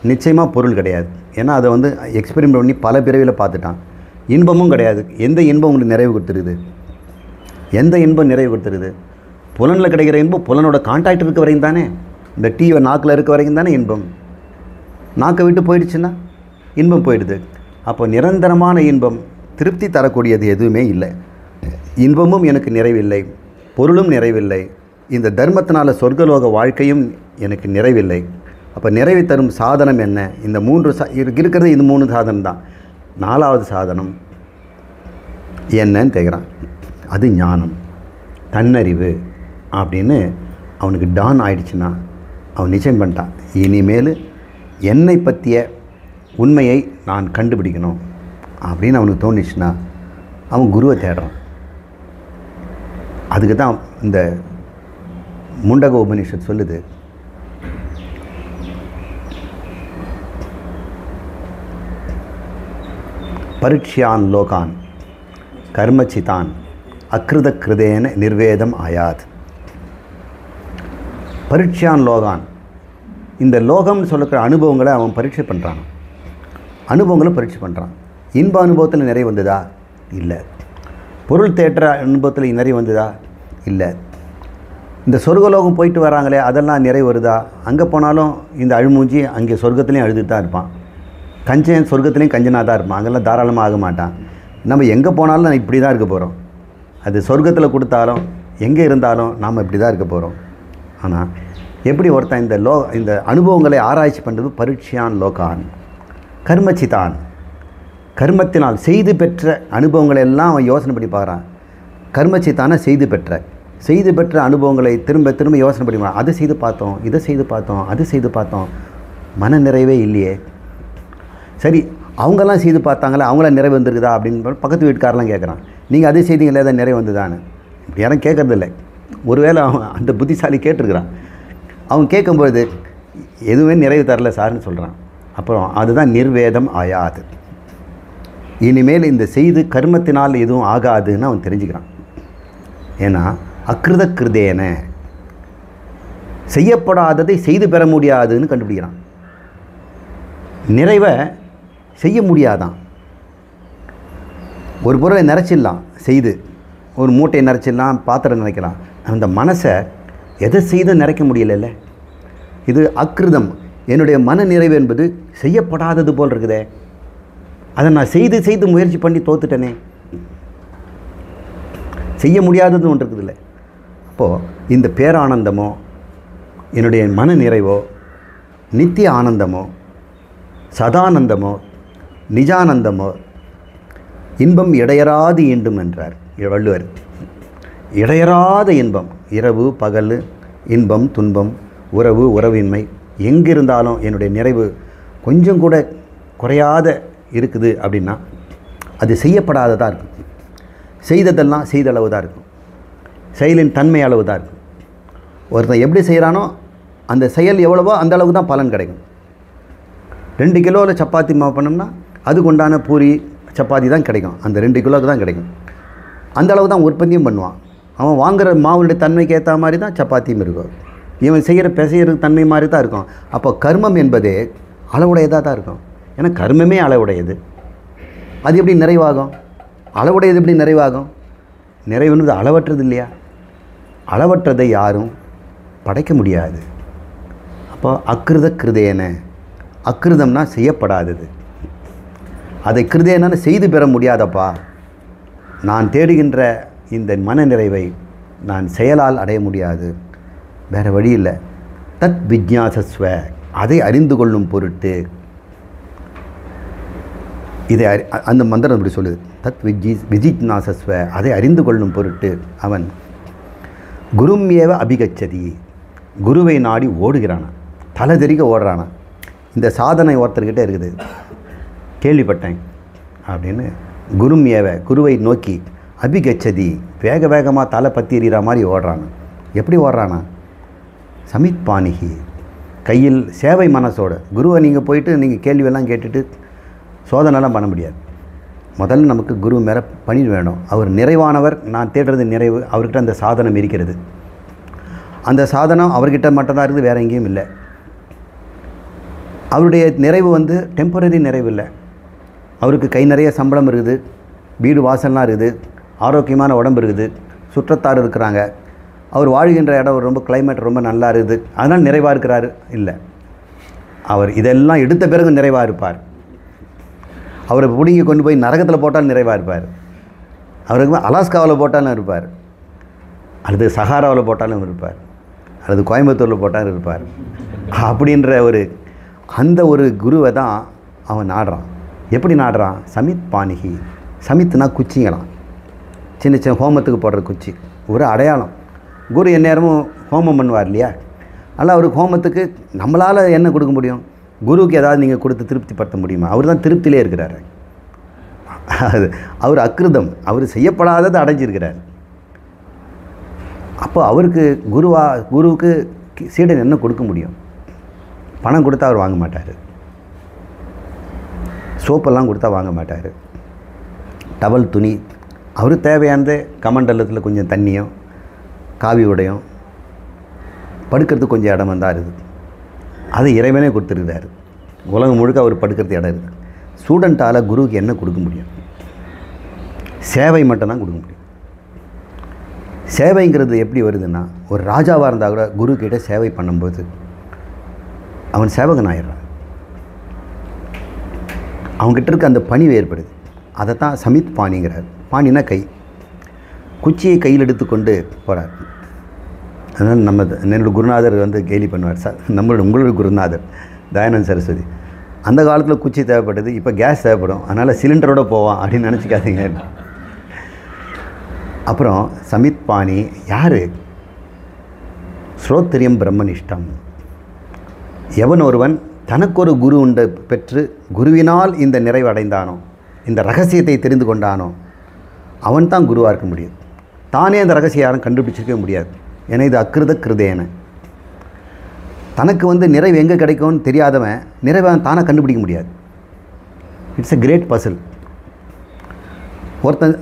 நிச்சயமாக பொருள் கிடையாது. ஏன்னா அதை வந்து எக்ஸ்பெரிமெண்ட் பண்ணி பல பிறவியில் பார்த்துட்டான். இன்பமும் கிடையாது. எந்த இன்பம் உங்களுக்கு நிறைவு கொடுத்துருது? எந்த இன்பம் நிறைவு கொடுத்துருது? புலனில் கிடைக்கிற இன்பம் புலனோட கான்டாக்ட் இருக்க வரைக்கும் தானே. இந்த டீவை நாக்கில் இருக்க வரைக்கும் தானே இன்பம். நாக்கை விட்டு போயிடுச்சுன்னா இன்பம் போயிடுது. அப்போ நிரந்தரமான இன்பம், திருப்தி தரக்கூடியது எதுவுமே இல்லை. இன்பமும் எனக்கு நிறைவில்லை, பொருளும் நிறைவில்லை, இந்த தர்மத்தினால சொர்க்கலோக வாழ்க்கையும் எனக்கு நிறைவில்லை. அப்போ நிறைவை தரும் சாதனம் என்ன? இந்த மூன்று இருக்கிறது. இது 3 சாதனம் தான். 4வது சாதனம் என்னன்னு கேட்குறான். அது ஞானம், தன்னறிவு அப்படின்னு அவனுக்கு டான் ஆயிடுச்சுன்னா அவன் நிச்சயம் பண்ணிட்டான், இனிமேல் என்னை பற்றிய உண்மையை நான் கண்டுபிடிக்கணும் அப்படின்னு அவனுக்கு தோணிச்சுன்னா அவன் குருவை தேடுறான். அதுக்கு தான் இந்த முண்டக உபனிஷத் சொல்லுது, பரீட்சியான் லோகான் கர்மச்சிதான் அக்ருத கிருதேன நிர்வேதம் ஆயாத். பரீட்சியான் லோகான், இந்த லோகம்னு சொல்லுற அனுபவங்களை அவன் பரீட்சை பண்ணுறான். அனுபவங்களை பரீட்சை பண்ணுறான். இன்ப அனுபவத்தில் நிறைய வந்ததா? இல்லை. பொருள் தேற்ற அனுபவத்தில் நிறைய வந்ததா? இல்லை. இந்த சொர்க்கலோகம் போயிட்டு வராங்களே அதெல்லாம் நிறைய வருதா? அங்கே போனாலும் இந்த அழுமூஞ்சி அங்கே சொர்க்கத்துலேயும் அழுதுட்டு தான் இருப்பான். கஞ்சன் சொர்க்கத்துலேயும் கஞ்சனாக தான் இருப்பான். அங்கெல்லாம் தாராளமாக ஆக மாட்டான். நம்ம எங்கே போனாலும் நான் இப்படி தான் இருக்க போகிறோம். அது சொர்க்கத்தில் கொடுத்தாலும் எங்கே இருந்தாலும் நாம் இப்படி தான் இருக்க போகிறோம். ஆனால் எப்படி ஒருத்தன் இந்த அனுபவங்களை ஆராய்ச்சி பண்ணுறது? பரீட்சியான் லோகான் கர்மச்சிதான், கர்மத்தினால் செய்து பெற்ற அனுபவங்களை எல்லாம் அவன் யோசனை பண்ணி பார்க்குறான். கர்மச்சித்தான செய்து பெற்ற அனுபவங்களை திரும்ப திரும்ப யோசனை பண்ணி அதை செய்து பார்த்தோம், இதை செய்து பார்த்தோம், அது செய்து பார்த்தோம், மன நிறைவே இல்லையே. சரி, அவங்கெல்லாம் செய்து பார்த்தாங்களே, அவங்களாம் நிறைவு வந்துருக்குதா அப்படின்னு பக்கத்து வீட்டுக்காரெலாம் கேட்குறான். நீங்கள் அதே செய்திங்களே அதை நிறைவு வந்துதான்னு. இப்படி யாரும் கேட்குறதில்லை. ஒருவேளை அவன் அந்த புத்திசாலி கேட்டிருக்கிறான். அவன் கேட்கும்பொழுது எதுவுமே நிறைவு தரல சார்னு சொல்கிறான். அப்புறம் அதுதான் நிர்வேதம் ஆயாது. இனிமேல் இந்த செய்து கர்மத்தினால் எதுவும் ஆகாதுன்னு அவன் தெரிஞ்சுக்கிறான். ஏன்னா அக்ருத கிருதேன, செய்யப்படாததை செய்து பெற முடியாதுன்னு கண்டுபிடிக்கிறான். நிறைவை செய்ய முடியாதான். ஒரு பொருளை நிறைச்சிடலாம், செய்து ஒரு மூட்டையை நிறைச்சிடலாம், பாத்திரம் நினைக்கலாம். அந்த மனசை எதை செய்தும் நிறைக்க முடியலைல்ல. இது அக்கிருதம். என்னுடைய மன நிறைவு என்பது செய்யப்படாதது போல் இருக்குதே. அதை நான் செய்து முயற்சி பண்ணி தோத்துட்டேனே. செய்ய முடியாதது ஒன்று இருக்குதுல்ல. அப்போது இந்த பேரானந்தமோ என்னுடைய மன நிறைவோ நித்திய ஆனந்தமோ சதானந்தமோ நிஜானந்தமோ இன்பம் இடையறாது ஈண்டும் என்றார் வள்ளுவர். இடையறாத இன்பம், இரவு பகல், இன்பம் துன்பம், உறவு உறவின்மை, எங்கிருந்தாலும் என்னுடைய நிறைவு கொஞ்சம் கூட குறையாத இருக்குது அப்படின்னா அது செய்யப்படாததாக இருக்கும். செய்ததெல்லாம் செய்த அளவு தான் இருக்கும். செயலின் தன்மை அளவு தான் இருக்கும். ஒருத்தன் எப்படி செய்கிறானோ அந்த செயல் எவ்வளவோ அந்த அளவுக்கு தான் பலன் கிடைக்கும். 2 கிலோவில் சப்பாத்தி மாவு பண்ணோம்னா அதுக்கு உண்டான பூரி சப்பாத்தி தான் கிடைக்கும். அந்த 2 கிலோவுக்கு தான் கிடைக்கும். அந்த அளவு தான் உற்பத்தியும் பண்ணுவான். அவன் வாங்குகிற மாவுடைய தன்மைக்கு ஏற்ற மாதிரி தான் சப்பாத்தியும் இருக்கும். இவன் செய்கிற தன்மை மாதிரி தான் இருக்கும். அப்போ கர்மம் என்பதே அளவுடையதாக தான் இருக்கும். ஏன்னா கர்மமே அளவுடையது. அது எப்படி நிறைவாகும்? அளவுடையது எப்படி நிறைவாகும்? நிறைவுன்றது அளவற்றது இல்லையா? அளவற்றதை யாரும் படைக்க முடியாது. அப்போ அக்கிருத கிருதேன, அக்கிருதம்னா செய்யப்படாதது. அதை கிருதேன செய்து பெற முடியாதப்பா. நான் தேடுகின்ற இந்த மன நிறைவை நான் செயலால் அடைய முடியாது, வேறு வழி இல்லை. தத் விஜ்ஞாசஸ்வ, அதை அறிந்து கொள்ளும் பொருட்டு. இதை அந்த மந்திரம் இப்படி சொல்லுது. தத் விஜிஜ்ஞாசஸ்வ, அதை அறிந்து கொள்ளும் பொருட்டு அவன் குரும் ஏவ அபிகச்சதி, குருவை நாடி ஓடுகிறானா, தலை தெறிக்க ஓடுறானா. இந்த சாதனை ஒருத்தர்கிட்ட இருக்குது, கேள்விப்பட்டேன் அப்படின்னு. குரும் ஏவ, குருவை நோக்கி, அபிகச்சதி, வேக வேகமாக தலை பற்றி எறிகிற மாதிரி ஓடுறானா. எப்படி ஓடுறானா? சமித் பாணிகி, கையில் சேவை மனசோட. குருவை நீங்கள் போயிட்டு நீங்கள் கேள்வியெல்லாம் கேட்டுட்டு சோதனைலாம் பண்ண முடியாது. முதல்ல நமக்கு குரு மேலே பணி வேணும். அவர் நிறைவானவர், நான் தேடுறது நிறைவு. அவர்கிட்ட அந்த சாதனம் இருக்கிறது. அந்த சாதனம் அவர்கிட்ட மட்டும்தான் இருக்குது, வேறு எங்கேயும் இல்லை. அவருடைய நிறைவு டெம்பரரி நிறைவு இல்லை. அவருக்கு கை நிறைய சம்பளம் இருக்குது, வீடு வாசல்லாம் இருக்குது, ஆரோக்கியமான உடம்பு இருக்குது, சுற்றத்தார் இருக்கிறாங்க, அவர் வாழ்கின்ற இடம் ரொம்ப கிளைமேட் ரொம்ப நல்லா இருக்குது, அதனால் நிறைவாக இருக்கிறாரு இல்லை. அவர் இதெல்லாம் எடுத்த பிறகு நிறைவாக இருப்பார். அவரை பிடிங்கி கொண்டு போய் நரகத்தில் போட்டாலும் நிறைவாக இருப்பார். அவருக்கு அலாஸ்காவில் போட்டாலும் இருப்பார், அல்லது சஹாராவில் போட்டாலும் இருப்பார், அல்லது கோயம்புத்தூரில் போட்டாலும் இருப்பார். அப்படின்ற அந்த ஒரு குருவை தான் அவன் நாடுறான். எப்படி நாடுறான்? சமித் பாணிகி. சமித்னா குச்சிங்களாம், சின்ன சின்ன ஹோமத்துக்கு போடுற குச்சி, ஒரு அடையாளம். குரு எந்நேரமும் ஹோமம் பண்ணுவார் இல்லையா? அதனால் அவருக்கு ஹோமத்துக்கு நம்மளால் என்ன கொடுக்க முடியும்? குருவுக்கு ஏதாவது நீங்கள் கொடுத்து திருப்திப்படுத்த முடியுமா? அவர் தான் திருப்தியிலே இருக்கிறார். அவர் அக்கிருதம், அவர் செய்யப்படாததை அடைஞ்சிருக்கிறார். அப்போ அவருக்கு குருவுக்கு சீடன் என்ன கொடுக்க முடியும்? பணம் கொடுத்தா அவர் வாங்க மாட்டார், சோப்பெல்லாம் கொடுத்தா வாங்க மாட்டார், டவல் துணி. அவர் தேவையானது கமண்டலத்தில் கொஞ்சம் தண்ணியும் காவி உடையும் படுக்கிறதுக்கு கொஞ்சம் இடம் வந்தால் இருக்குது. அதை இறைவனே கொடுத்துருக்கிறார். உலகம் முழுக்க அவர் படுக்கிறது இடம் இருக்குது. ஸ்டூடெண்ட்டால் குருவுக்கு என்ன கொடுக்க முடியும்? சேவை மட்டும்தான் கொடுக்க முடியும். சேவைங்கிறது எப்படி வருதுன்னா, ஒரு ராஜாவாக இருந்தால் கூட குரு கிட்ட சேவை பண்ணும்போது அவன் சேவகன் ஆயிடுறான். அவங்ககிட்ட இருக்க அந்த பணிவு ஏற்படுது. அதை தான் சமித் பாணிங்கிறார். பாணினா கை. குச்சியை கையில் எடுத்துக்கொண்டு போகிறார். அதனால் என்னோடய குருநாதர் கேலி பண்ணுவார். உங்களோட குருநாதர் தயானந்த் சரஸ்வதி, அந்த காலத்தில் குச்சி தேவைப்பட்டது, இப்போ கேஸ் தேவைப்படும், அதனால் சிலிண்டரோடு போவான் அப்படின்னு நினச்சிக்காதீங்க. அப்புறம் சமித் பாணி யார்? ஸ்ரோத்திரியம் பிரம்மனிஷ்டம். எவன் ஒருவன் தனக்கொரு குரு உண்டு பெற்று குருவினால் இந்த நிறைவடைந்தானோ, இந்த ரகசியத்தை தெரிந்து கொண்டானோ, அவன் தான் குருவாக இருக்க முடியும். தானே அந்த ரகசியம் யாரும் கண்டுபிடிச்சிருக்கவே முடியாது. ஏன்னா இது அக்கிருத கிருதேன. தனக்கு நிறைவு எங்கே கிடைக்கும்னு தெரியாதவன் நிறைவை தானே கண்டுபிடிக்க முடியாது. It's a great puzzle. ஒருத்தன்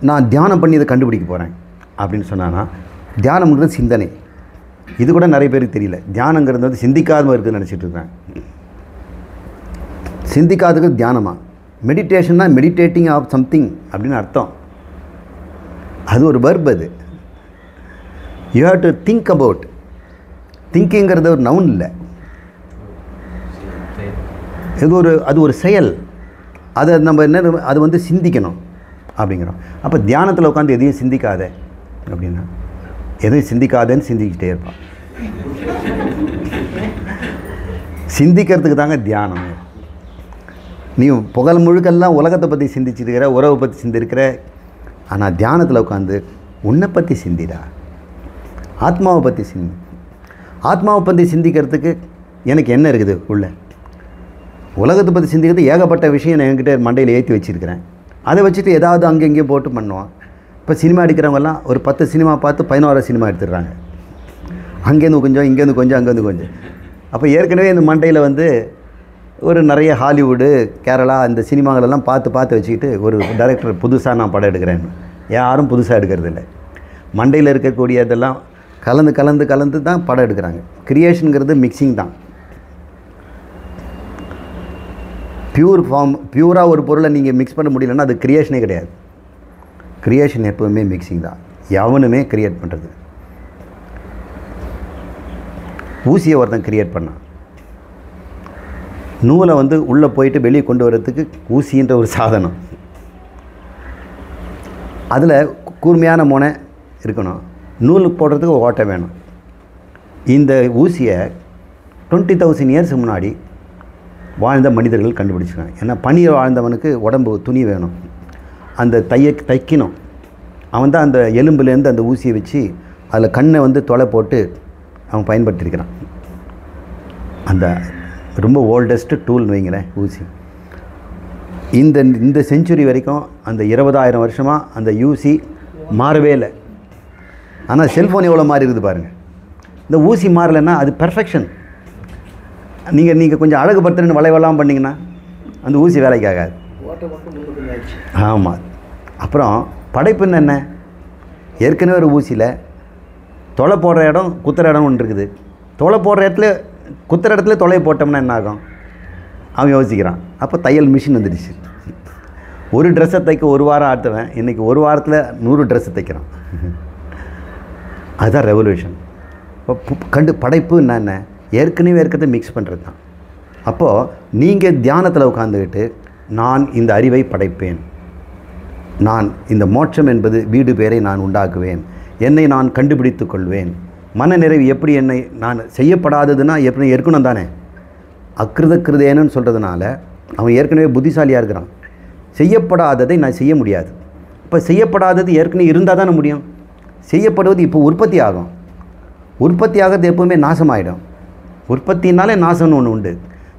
நான் தியானம் பண்ணி இதை கண்டுபிடிக்க போகிறேன் அப்படின்னு சொன்னான்னா, தியானம்ன்றது சிந்தனை. இது கூட நிறைய பேருக்கு தெரியல. தியானங்கிறது சிந்திக்காதமாக இருக்குதுன்னு நினச்சிட்டு இருக்கேன். சிந்திக்காததுக்கு தியானமா? மெடிடேஷன்னா மெடிடேட்டிங் ஆஃப் சம்திங் அப்படின்னு அர்த்தம். அது ஒரு வெர்ப். அது you have to think about. திங்கிங்கிறது ஒரு நவுன் இல்லை, அது ஒரு செயல். அதை நம்ம என்ன அது வந்து சிந்திக்கணும் அப்படிங்கிறோம். அப்போ தியானத்தில் உட்காந்து எதையும் சிந்திக்காத அப்படின்னா எதையும் சிந்திக்காதேன்னு சிந்திக்கிட்டே இருப்பான். சிந்திக்கிறதுக்கு தாங்க தியானம். நீ புகழ் முழுக்கெல்லாம் உலகத்தை பற்றி சிந்திச்சிருக்கிற, உறவை பற்றி சிந்திருக்கிற. ஆனால் தியானத்தில் உட்காந்து உன்னை பற்றி சிந்திடா, ஆத்மாவை பற்றி சிந்தி. ஆத்மாவை பற்றி சிந்திக்கிறதுக்கு எனக்கு என்ன இருக்குது உள்ள? உலகத்தை பற்றி சிந்திக்கிறது ஏகப்பட்ட விஷயம் நான் என்கிட்ட மண்டையில் ஏற்றி வச்சுருக்கிறேன். அதை வச்சுட்டு ஏதாவது அங்கே இங்கேயும் போட்டு பண்ணுவான். இப்போ சினிமா அடிக்கிறவங்கெல்லாம் ஒரு 10 சினிமா பார்த்து 11 சினிமா எடுத்துடுறாங்க. அங்கேருந்து கொஞ்சம், இங்கேருந்து கொஞ்சம், அங்கேருந்து கொஞ்சம். அப்போ ஏற்கனவே இந்த மண்டையில் வந்து ஒரு நிறைய ஹாலிவுட்டு, கேரளா இந்த சினிமாங்களெல்லாம் பார்த்து வச்சுக்கிட்டு ஒரு டைரக்டர் புதுசாக நான் படம் எடுக்கிறேன். யாரும் புதுசாக எடுக்கிறதில்ல. மண்டையில் இருக்கக்கூடிய இதெல்லாம் கலந்து தான் படம் எடுக்கிறாங்க. கிரியேஷனுங்கிறது மிக்சிங் தான். பியூராக ஒரு பொருளை நீங்கள் மிக்ஸ் பண்ண முடியலன்னா அது கிரியேஷனே கிடையாது. கிரியேஷன் எப்போவுமே மிக்சிங் தான். எவனுமே கிரியேட் பண்ணுறது. ஊசியை ஒருத்தன் கிரியேட் பண்ணான். நூலை வந்து உள்ளே போயிட்டு வெளியே கொண்டு வர்றதுக்கு ஊசின்ற ஒரு சாதனம். அதில் கூர்மையான முனை இருக்கணும், நூல் போடுறதுக்கு ஒரு ஓட்டை வேணும். இந்த ஊசியை 20,000 இயர்ஸ் முன்னாடி வாழ்ந்த மனிதர்கள் கண்டுபிடிச்சிருக்காங்க. ஏன்னா பனியில் வாழ்ந்தவனுக்கு உடம்பு துணி வேணும், அந்த தைக்கணும். அவன் தான் அந்த எலும்புலேருந்து அந்த ஊசியை வச்சு அதில் கண்ணை வந்து தொலை போட்டு அவன் பயன்படுத்தியிருக்கிறான். அந்த ரொம்ப ஓல்டஸ்ட்டு டூல்னு வைங்களேன் ஊசி. இந்த செஞ்சுரி வரைக்கும் அந்த 20,000 வருஷமாக அந்த ஊசி மாறவே இல்லை. ஆனால் செல்ஃபோன் எவ்வளோ மாறி இருக்குது பாருங்கள். இந்த ஊசி மாறலைன்னா அது பெர்ஃபெக்ஷன். நீங்கள் கொஞ்சம் அழகுபடுத்துன்னு வளைவெல்லாம் பண்ணிங்கன்னா அந்த ஊசி வேலைக்கு ஆகாது. ஆமாம். அப்புறம் படைப்புன்னு என்ன? ஏற்கனவே ஒரு ஊசியில் தொலை போடுற இடம் குத்துற இடம் ஒன்று இருக்குது. தொலை போடுற இடத்துல குத்துற இடத்துல தொலை போட்டோம்னா என்ன ஆகும்? அவன் யோசிக்கிறான். அப்போ தையல் மிஷின் வந்துடுச்சு. ஒரு ட்ரெஸ்ஸை தைக்க ஒரு வாரம் ஆட்டுவேன், இன்றைக்கி ஒரு வாரத்தில் 100 ட்ரெஸ்ஸை தைக்கிறான். அதுதான் ரெவல்யூஷன். இப்போ படைப்பு என்ன? ஏற்கனவே இருக்கிறத மிக்ஸ் பண்ணுறது தான். அப்போது நீங்கள் தியானத்தில் உட்காந்துக்கிட்டு நான் இந்த அறிவை படைப்பேன், நான் இந்த மோட்சம் என்பது வீடு பேரை நான் உண்டாக்குவேன், என்னை நான் கண்டுபிடித்து கொள்வேன், மன நிறைவு எப்படி என்னை நான் செய்யப்படாததுன்னா எப்படி இருக்கணும் தானே. அக்கிருதக்கிருதேன்னு சொல்கிறதுனால அவன் ஏற்கனவே புத்திசாலியாக இருக்கிறான். செய்யப்படாததை நான் செய்ய முடியாது. இப்போ செய்யப்படாதது ஏற்கனவே இருந்தால் தானே முடியும். செய்யப்படுவது இப்போ உற்பத்தி ஆகும். உற்பத்தி ஆகிறது எப்போவுமே நாசமாயிடும். உற்பத்தினாலே நாசம்னு ஒன்று உண்டு.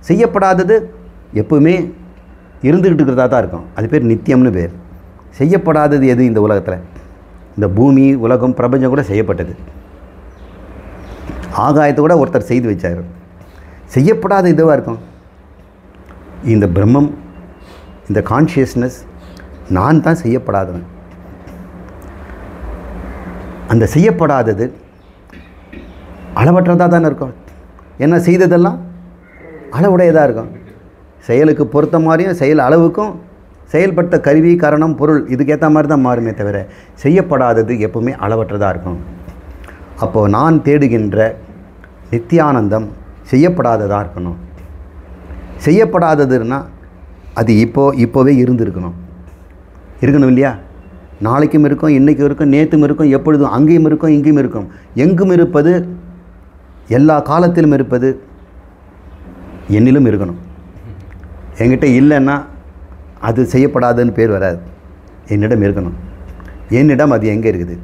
செய்யப்படாதது எப்போவுமே இருந்துக்கிட்டு இருக்கிறதா தான் இருக்கும். அது பேர் நித்தியம்னு பேர். செய்யப்படாதது எது இந்த உலகத்தில்? இந்த பூமி, உலகம், பிரபஞ்சம் கூட செய்யப்பட்டது. ஆகாயத்தை கூட ஒருத்தர் செய்து வச்சார். செய்யப்படாத இதுவாக இருக்கும். இந்த பிரம்மம், இந்த கான்ஷியஸ்னஸ், நான் தான் செய்யப்படாதவன். அந்த செய்யப்படாதது அளவற்றதாக தானே இருக்கும். என்ன செய்ததெல்லாம் அளவுடையதாக இருக்கும். செயலுக்கு பொறுத்த மாதிரியும் செயல் அளவுக்கும் செயல்பட்ட கருவி, காரணம், பொருள் இதுக்கேற்ற மாதிரி தான் மாறுமே தவிர செய்யப்படாதது எப்பவுமே அளவற்றதாக இருக்கும். அப்போது நான் தேடுகின்ற நித்தியானந்தம் செய்யப்படாததாக இருக்கணும். செய்யப்படாததுன்னா அது இப்போவே இருக்கணும் இல்லையா? நாளைக்கும் இருக்கும், இன்றைக்கும் இருக்கும், நேற்றும் இருக்கும், எப்பொழுதும் அங்கேயும் இருக்கும், இங்கேயும் இருக்கும். எங்கும் இருப்பது, எல்லா காலத்திலும் இருப்பது என்னிலும் இருக்கணும். என்கிட்ட இல்லைன்னா அது செய்யப்படாதுன்னு பேர் வராது. என்னிடம் இருக்கணும். என்னிடம் அது எங்கே இருக்குது?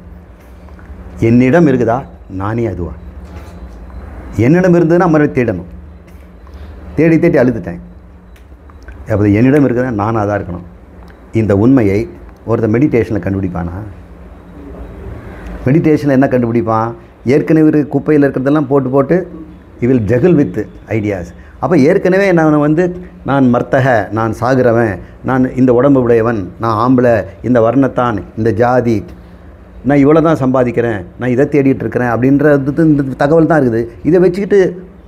என்னிடம் இருக்குதா? நானே அதுவா? என்னிடம் இருந்ததுன்னா மறுபடியும் தேடணும். தேடி அழுதுட்டேன். அப்போ என்னிடம் இருக்குதுன்னா நானாக தான் இருக்கணும். இந்த உண்மையை ஒருத்தர் மெடிடேஷனில் கண்டுபிடிப்பானா? மெடிடேஷனில் என்ன கண்டுபிடிப்பான்? ஏற்கனவே குப்பையில் இருக்கிறதெல்லாம் போட்டு இவில் ஜகிள் வித் ஐடியாஸ். அப்போ ஏற்கனவே நான் மர்த்தக, நான் சாகிறவன், நான் இந்த உடம்பு உடையவன், நான் ஆம்பளை, இந்த வர்ணத்தான், இந்த ஜாதி, நான் இவ்வளோ தான் சம்பாதிக்கிறேன், நான் இதை தேடிட்டு இருக்கிறேன் அப்படின்றது இந்த தகவல் தான் இருக்குது. இதை வச்சுக்கிட்டு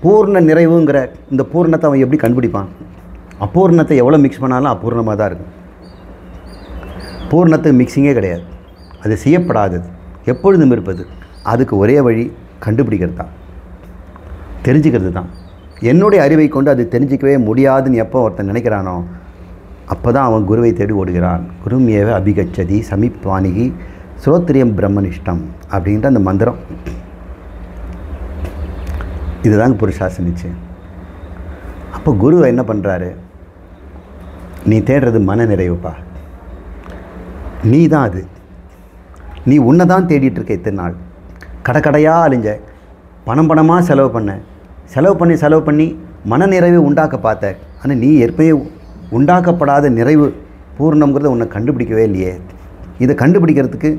பூர்ண நிறைவுங்கிற இந்த பூர்ணத்தை அவன் எப்படி கண்டுபிடிப்பான்? அபூர்ணத்தை எவ்வளோ மிக்ஸ் பண்ணாலும் அபூர்ணமாக தான் இருக்கும். பூர்ணத்துக்கு மிக்சிங்கே கிடையாது. அது செய்யப்படாதது, எப்பொழுதும் இருப்பது. அதுக்கு ஒரே வழி கண்டுபிடிக்கிறது தான். தெரிஞ்சுக்கிறது தான். என்னுடைய அறிவை கொண்டு அது தெரிஞ்சிக்கவே முடியாதுன்னு எப்போ ஒருத்தன் நினைக்கிறானோ அப்போ தான் அவன் குருவை தேடி ஓடுகிறான். குருமேவ அபிகச்சதி சமீப்வானிகி ஸ்ரோத்ரியம் பிரம்மனிஷ்டம் அப்படின்ற அந்த மந்திரம். இதுதாங்க புருஷார்த்த நிச்சயம். அப்போ குரு என்ன பண்ணுறாரு, நீ தேடுறது மன நிறைவுப்பா, நீ தான் அது, நீ உன்னை தான் தேடிட்டு இருக்க. இத்தனை நாள் கடையாக அழிஞ்ச, பணமாக செலவு பண்ணி மன நிறைவை உண்டாக்க பார்த்த. ஆனால் நீ ஏற்கனவே உண்டாக்கப்படாத நிறைவு பூர்ணங்கிறத உன்னை கண்டுபிடிக்கவே இல்லையே. இதை கண்டுபிடிக்கிறதுக்கு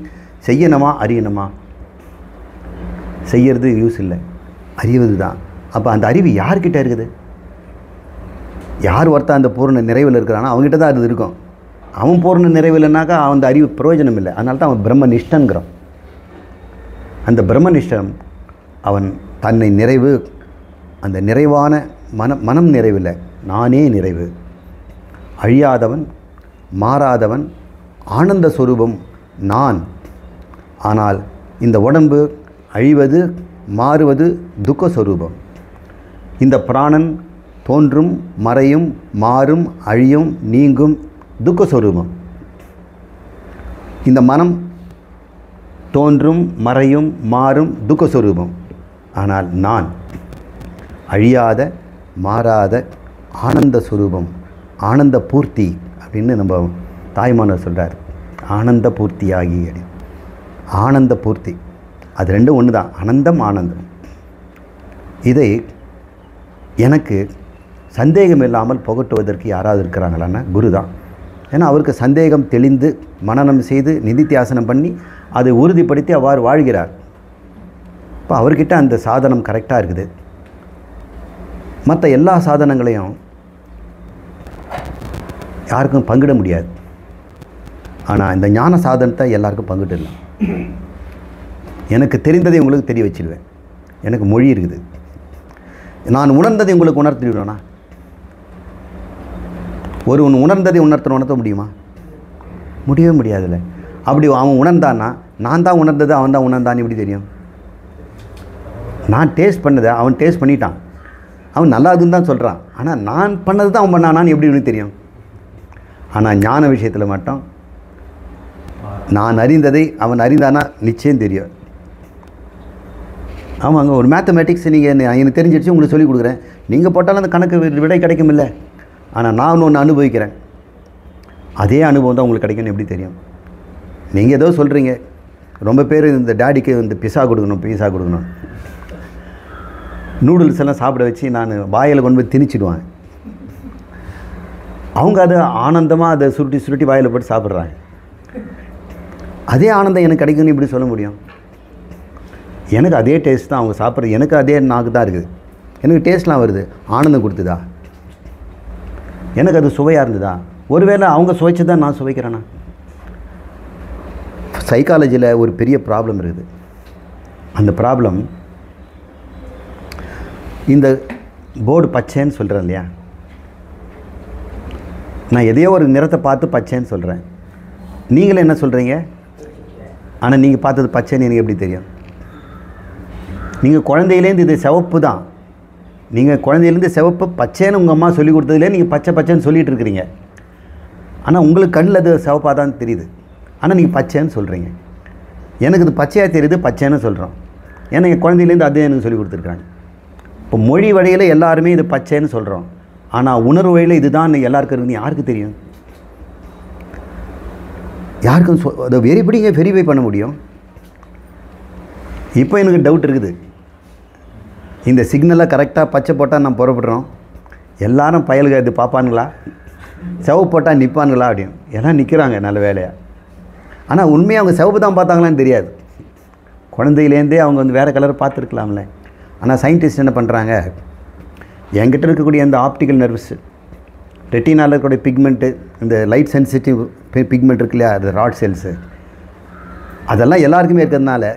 செய்யணுமா அறியணுமா? செய்யறது யூஸ் இல்லை, அறிவது தான். அப்போ அந்த அறிவு யார்கிட்ட இருக்குது? யார் ஒருத்தன் அந்த பூர்ண நிறைவில் இருக்கிறானோ அவங்ககிட்ட தான் அது இருக்கும். அவன் பூர்ண நிறைவில்னாக்கா அந்த அறிவு பிரயோஜனம் இல்லை. அதனால தான் அவன் பிரம்மனிஷ்டங்கிறான். அந்த பிரம்மனிஷ்டம் அவன் தன்னை நிறைவு, அந்த நிறைவான மனம் நிறைவில் நானே நிறைவு, அழியாதவன், மாறாதவன், ஆனந்த ஸ்வரூபம் நான். ஆனால் இந்த உடம்பு அழிவது, மாறுவது துக்கஸ்வரூபம். இந்த பிராணன் தோன்றும், மறையும், மாறும், அழியும், நீங்கும் துக்கஸ்வரூபம். இந்த மனம் தோன்றும், மறையும், மாறும் துக்கஸ்வரூபம். ஆனால் நான் அழியாத, மாறாத ஆனந்த ஸ்வரூபம், ஆனந்த பூர்த்தி அப்படின்னு நம்ம தாய்மானவர் சொல்கிறார். ஆனந்த பூர்த்தியாகி அப்படி, ஆனந்த பூர்த்தி, அது ரெண்டும் ஒன்று தான், அனந்தம் ஆனந்தம். இதை எனக்கு சந்தேகம் இல்லாமல் புகட்டுவதற்கு யாராவது இருக்கிறாங்களான்னா குரு தான். ஏன்னா அவருக்கு சந்தேகம் தெளிந்து மனனம் செய்து நிதித்தியாசனம் பண்ணி அதை உறுதிப்படுத்தி அவ்வாறு வாழ்கிறார். இப்போ அவர்கிட்ட அந்த சாதனம் கரெக்டாக இருக்குது. மற்ற எல்லா சாதனங்களையும் யாருக்கும் பங்கிட முடியாது. ஆனால் இந்த ஞான சாதனத்தை எல்லாருக்கும் பங்கிடலாம். எனக்கு தெரிந்ததை உங்களுக்கு தெரிய வச்சிடுவேன். எனக்கு மொழி இருக்குது, நான் உணர்ந்ததை உங்களுக்கு உணர்த்திடுவேனா? ஒருவன் உணர்ந்ததை உணர்த்த முடியுமா? முடியவே முடியாதுல்ல. அப்படி அவன் உணர்ந்தான்னா நான் தான் உணர்ந்தது அவன் தான் உணர்ந்தான்னு எப்படி தெரியும்? நான் டேஸ்ட் பண்ணதை அவன் டேஸ்ட் பண்ணிட்டான், அவன் நல்லா இருக்குன்னு தான் சொல்கிறான். ஆனால் நான் பண்ணது தான் அவன் பண்ணானான்னு எப்படி எனக்கு தெரியும்? ஆனால் ஞான விஷயத்தில் மட்டும் நான் அறிந்ததை அவன் அறிந்தானா நிச்சயம் தெரியும். ஆமாங்க, ஒரு மேத்தமேட்டிக்ஸ் நீங்கள் எனக்கு தெரிஞ்சிடுச்சு உங்களுக்கு சொல்லிக் கொடுக்குறேன், நீங்கள் போட்டாலும் அந்த கணக்கு விடை கிடைக்கும் இல்லை. ஆனால் நான் ஒன்று அனுபவிக்கிறேன், அதே அனுபவம் தான் உங்களுக்கு கிடைக்கும்னு எப்படி தெரியும்? நீங்கள் ஏதோ சொல்கிறீங்க, ரொம்ப பேர் இந்த டேடிக்கு இந்த பீஸா கொடுக்கணும் நூடுல்ஸ் எல்லாம் சாப்பிட வச்சு நான் வாயில் கொண்டு போய் திணிச்சிடுவேன். அவங்க அதை ஆனந்தமாக அதை சுருட்டி வாயில் போட்டு சாப்பிட்றாங்க. அதே ஆனந்தம் எனக்கு கிடைக்கும்னு இப்படி சொல்ல முடியும்? எனக்கு அதே டேஸ்ட் தான் அவங்க சாப்பிட்றது, எனக்கு அதே நாக்கு தான் இருக்குது, எனக்கு டேஸ்ட்லாம் வருது. ஆனந்தம் கொடுத்துதா? எனக்கு அது சுவையாக இருந்ததா? ஒருவேளை அவங்க சுவைச்சு தான் நான் சுவைக்கிறேன்னா? சைக்காலஜியில் ஒரு பெரிய ப்ராப்ளம் இருக்குது. அந்த ப்ராப்ளம், இந்த போர்டு பச்சைன்னு சொல்கிறேன் இல்லையா, நான் எதையோ ஒரு நிறத்தை பார்த்து பச்சைன்னு சொல்கிறேன், நீங்களே என்ன சொல்கிறீங்க? ஆனால் நீங்கள் பார்த்தது பச்சைன்னு எனக்கு எப்படி தெரியும்? நீங்கள் குழந்தையிலேருந்து இது சிவப்பு தான், நீங்கள் குழந்தையிலேருந்து சிவப்பு பச்சைன்னு உங்கள் அம்மா சொல்லி கொடுத்ததுலே நீங்கள் பச்சைன்னு சொல்லிகிட்டு இருக்கிறீங்க. ஆனால் உங்களுக்கு கண்ணில் அது சிவப்பாக தான் தெரியுது, ஆனால் நீங்கள் பச்சைன்னு சொல்கிறீங்க. எனக்கு இது பச்சையாக தெரியுது, பச்சைன்னு சொல்கிறோம். ஏன்னா எங்கள் குழந்தையிலேருந்து அதே எனக்கு சொல்லி கொடுத்துருக்காங்க. இப்போ மொழி வழியில் எல்லாருமே இது பச்சைன்னு சொல்கிறோம், ஆனால் உணர்வு வழியில் இதுதான் எல்லாருக்கும் இருக்குன்னு யாருக்கு தெரியும்? யாருக்கும் அதை வெரிஃபை பண்ண முடியும்? இப்போ எனக்கு டவுட் இருக்குது, இந்த சிக்னலை கரெக்டாக பச்சை போட்டால் நான் புறப்படுறோம், எல்லாரும் பயலுக இது பார்ப்பானுங்களா, சிவப்பு போட்டால் நிற்பானுங்களா அப்படின்னு. எல்லாம் நிற்கிறாங்க நல்ல வேலையாக. ஆனால் உண்மையாக அவங்க சிவப்பு தான் பார்த்தாங்களான்னு தெரியாது. குழந்தையிலேருந்தே அவங்க வந்து வேறு கலர் பார்த்துருக்கலாம்ல. ஆனால் சயின்டிஸ்ட் என்ன பண்ணுறாங்க, என்கிட்ட இருக்கக்கூடிய அந்த ஆப்டிக்கல் நர்வ்ஸ், ரெட்டினாவில் இருக்கக்கூடிய பிக்மெண்ட்டு, இந்த லைட் சென்சிட்டிவ் பிக்மெண்ட் இருக்கு இல்லையா, அது ராட் செல்ஸு, அதெல்லாம் எல்லாருக்குமே இருக்கிறதுனால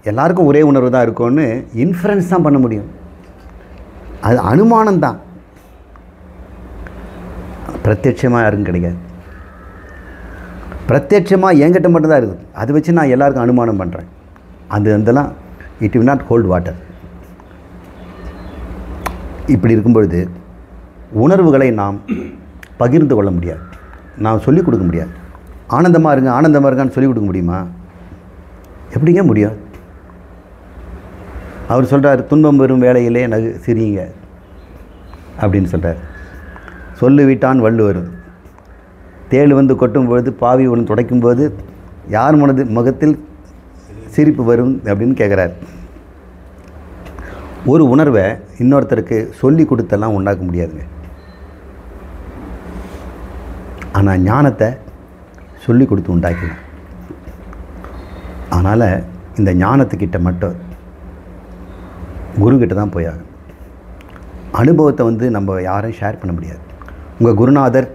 எல்லாருக்கும் ஒரே உணர்வு தான் இருக்கும்னு இன்ஃபரன்ஸ் தான் பண்ண முடியும். அது அனுமானம் தான், பிரத்யட்சமாக யாருக்கும் கிடைக்காது. பிரத்யட்சமாக என்கிட்ட மட்டும்தான் இருக்குது, அதை வச்சு நான் எல்லாருக்கும் அனுமானம் பண்ணுறேன். அதெல்லாம் it will not hold water. இப்படி இருக்கும் பொழுது உணர்வுகளை நாம் பகிர்ந்து கொள்ள முடியாது, நாம் சொல்லிக் கொடுக்க முடியாது. ஆனந்தமாக இருங்க ஆனந்தமாக இருக்கான்னு சொல்லிக் கொடுக்க முடியுமா? எப்படிங்க முடியும்? அவர் சொல்கிறார், துன்பம் வரும் வேளையிலே சிரிங்க அப்படின்னு சொல்கிறார். சொல்லு விட்டான் வள்ளுவர். தேள் வந்து கொட்டும் பொழுது பாவி ஒன்று துடைக்கும்போது யார் முகத்தில் சிரிப்பு வரும் அப்படின்னு கேட்குறார். ஒரு உணர்வை இன்னொருத்தருக்கு சொல்லி கொடுத்தெல்லாம் உண்டாக்க முடியாதுங்க. ஆனால் ஞானத்தை சொல்லி கொடுத்து உண்டாக்கலாம். அதனால் இந்த ஞானத்துக்கிட்ட மட்டும் குருக்கிட்ட தான் போய் ஆகும். அனுபவத்தை வந்து நம்ம யாரும் ஷேர் பண்ண முடியாது. உங்கள் குருநாதர்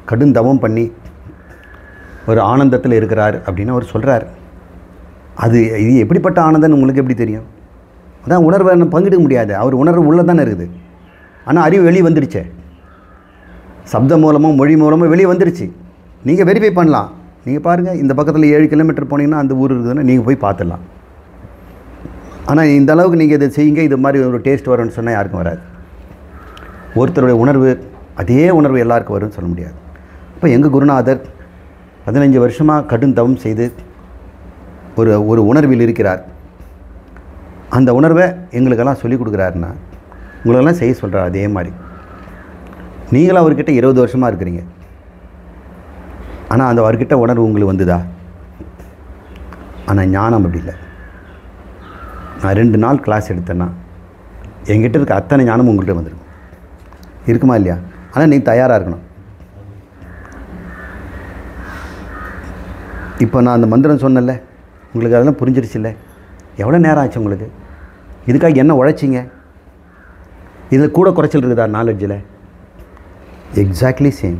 கடும் தவம் பண்ணி ஒரு ஆனந்தத்தில் இருக்கிறார் அப்படின்னு அவர் சொல்கிறார். இது எப்படிப்பட்ட ஆனந்தம்னு உங்களுக்கு எப்படி தெரியும்? அதான் உணர்வை பங்கிட முடியாது. அவர் உணர்வு உள்ளே தானே இருக்குது. ஆனால் அறிவு வெளியே வந்துடுச்சே, சப்தம் மூலமாக மொழி மூலமாக வெளியே வந்துடுச்சு. நீங்கள் வெரிஃபை பண்ணலாம். நீங்கள் பாருங்கள், இந்த பக்கத்தில் 7 கிலோமீட்டர் போனீங்கன்னா அந்த ஊர் இருக்குதுன்னா நீங்கள் போய் பார்த்துடலாம். ஆனால் இந்த அளவுக்கு நீங்கள் இதை செய்யுங்க, இது மாதிரி ஒரு டேஸ்ட் வரும்னு சொன்னால் யாருக்கும் வராது. ஒருத்தருடைய உணர்வு அதே உணர்வு எல்லாருக்கும் வரும்னு சொல்ல முடியாது. இப்போ எங்கள் குருநாதர் 15 வருஷமாக கடும் தவம் செய்து ஒரு உணர்வில் இருக்கிறார். அந்த உணர்வை எங்களுக்கெல்லாம் சொல்லிக் கொடுக்குறாருன்னா உங்களெல்லாம் செய்ய சொல்கிறார். அதே மாதிரி நீங்களும் அவர்கிட்ட 20 வருஷமாக இருக்கிறீங்க. ஆனால் அந்த அவர்கிட்ட உணர்வு உங்களுக்கு வந்துதா? ஆனால் ஞானம் அப்படி இல்லை. நான் 2 நாள் கிளாஸ் எடுத்தேன்னா என்கிட்ட இருக்க அத்தனை ஞானமும் உங்கள்கிட்ட வந்துருக்கும். இருக்குமா இல்லையா? ஆனால் நீங்கள் தயாராக இருக்கணும். இப்போ நான் அந்த மந்திரம் சொன்னேன்ல, உங்களுக்கு அதெல்லாம் புரிஞ்சிருச்சு இல்லை? எவ்வளோ நேரம் ஆச்சு உங்களுக்கு? இதுக்காக என்ன உழைச்சிங்க? இதில் கூட குறைச்சல் இருக்குதா நாலெட்ஜில்? Exactly same.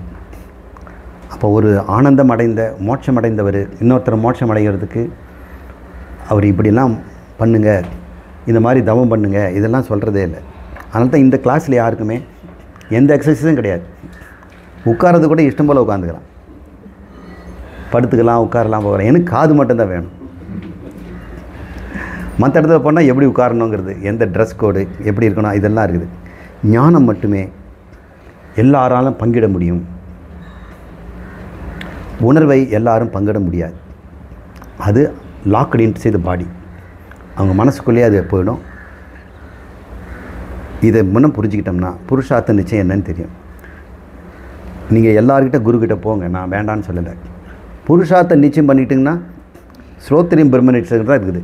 அப்போ ஒரு ஆனந்தம் அடைந்த மோட்சம் அடைந்தவர் இன்னொருத்தர் மோட்சம் அடைகிறதுக்கு அவர் இப்படிலாம் பண்ணுங்க, இந்த மாதிரி தவம் பண்ணுங்க, இதெல்லாம் சொல்கிறதே இல்லை. அதனால தான் இந்த கிளாஸில் யாருக்குமே எந்த எக்ஸசைஸும் கிடையாது. உட்காரது கூட இஷ்டம் போல் உட்காந்துக்கலாம், படுத்துக்கலாம், உட்காரலாம், போகலாம். எனக்கு காது மட்டும்தான் வேணும். மற்ற இடத்துல போனால் எப்படி உட்காரணுங்கிறது, எந்த ட்ரெஸ் கோடு எப்படி இருக்கணும், இதெல்லாம் இருக்குது. ஞானம் மட்டுமே எல்லாராலும் பங்கிட முடியும். உணர்வை எல்லாரும் பங்கிட முடியாது. அது லாக்டு இன்டு தி பாடி. அவங்க மனசுக்குள்ளேயே அது போயிடும். இதை முன்னும் புரிஞ்சுக்கிட்டோம்னா புருஷார்த்த நிச்சயம் என்னன்னு தெரியும். நீங்கள் எல்லார்கிட்ட குருக்கிட்ட போங்க, நான் வேண்டான்னு சொல்லலை. புருஷார்த்த நிச்சயம் பண்ணிட்டிங்கன்னா ஸ்ரோத்ரியம் பிரம்மனிஷ்டம் தான் இருக்குது.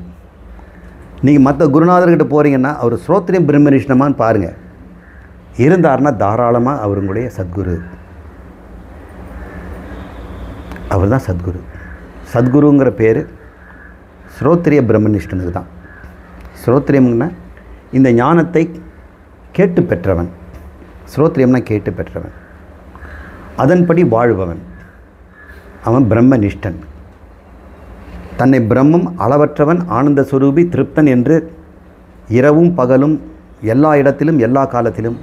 நீங்கள் மற்ற குருநாதர்கிட்ட போகிறீங்கன்னா அவர் ஸ்ரோத்ரியம் பிரம்மனிஷ்டமான்னு பாருங்கள். இருந்தார்னா தாராளமாக அவருடைய சத்குரு. அவர் தான் சத்குரு. சத்குருங்கிற பேர் ஸ்ரோத்ரிய பிரம்மனிஷ்டனுக்கு தான். ஸ்ரோத்ரியம்னா இந்த ஞானத்தை கேட்டு பெற்றவன். ஸ்ரோத்ரியம்னா கேட்டு பெற்றவன், அதன்படி வாழ்பவன். அவன் பிரம்மனிஷ்டன். தன்னை பிரம்மம், அளவற்றவன், ஆனந்த சுரூபி, திருப்தன் என்று இரவும் பகலும் எல்லா இடத்திலும் எல்லா காலத்திலும்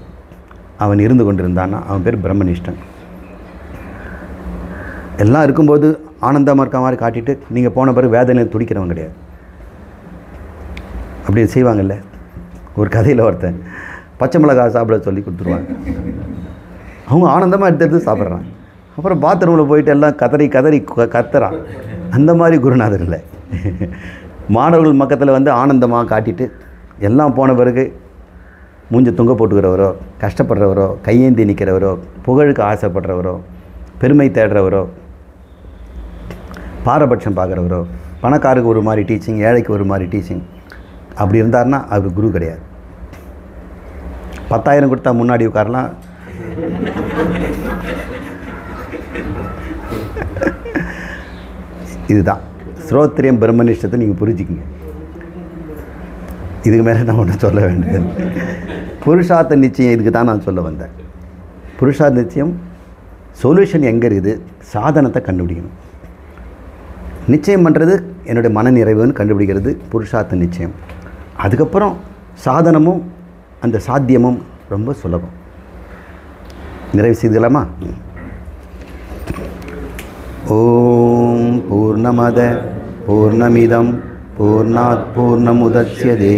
அவன் இருந்து கொண்டிருந்தான்னா அவன் பேர் பிரம்மனிஷ்டன். எல்லாம் இருக்கும்போது ஆனந்தமாக இருக்க மாதிரி காட்டிட்டு நீங்கள் போன பிறகு வேதனையில் துடிக்கிறவன் கிடையாது. அப்படி செய்வாங்கல்ல. ஒரு கதையில் ஒருத்தன் பச்சை மிளகாய் சாப்பிட சொல்லி கொடுத்துருவாங்க. அவங்க ஆனந்தமாக எடுத்து சாப்பிட்றான். அப்புறம் பாத்ரூமில் போயிட்டு எல்லாம் கத்துறான். அந்த மாதிரி குருநாதர் இல்லை. மாணவர்கள் பக்கத்தில் வந்து ஆனந்தமாக காட்டிட்டு எல்லாம் போன பிறகு மூஞ்ச துங்க போட்டுக்கிறவரோ, கஷ்டப்படுறவரோ, கையேந்தி நிற்கிறவரோ, புகழுக்கு ஆசைப்படுறவரோ, பெருமை தேடுறவரோ, பாரபட்சம் பார்க்குறவரோ, பணக்காருக்கு ஒரு மாதிரி டீச்சிங், ஏழைக்கு ஒரு மாதிரி டீச்சிங், அப்படி இருந்தார்னா அவர் குரு கிடையாது. 10,000 கொடுத்தா முன்னாடி உட்காரலாம். இதுதான் ஸ்ரோத்ரியம் பிரம்மனிஷ்டத்தை நீங்கள் புரிஞ்சுக்கிங்க. இதுக்கு மேலே நான் ஒன்றும் சொல்ல வேண்டியது. புருஷார்த்த நிச்சயம் இதுக்கு தான் நான் சொல்ல வந்தேன். புருஷார்த்த நிச்சயம் சொல்யூஷன் எங்கே இருக்குது? சாதனத்தை கண்டுபிடிக்கணும். நிச்சயம் பண்ணுறது என்னுடைய மன நிறைவுன்னு கண்டுபிடிக்கிறது புருஷார்த்த நிச்சயம். அதுக்கப்புறம் சாதனமும் அந்த சாத்தியமும் ரொம்ப சுலபம். நிறைவு செய்துக்கலாமா? ஓம் பூர்ணமத பூர்ணமிதம் பூர்ணாத் பூர்ணமுதச்யதே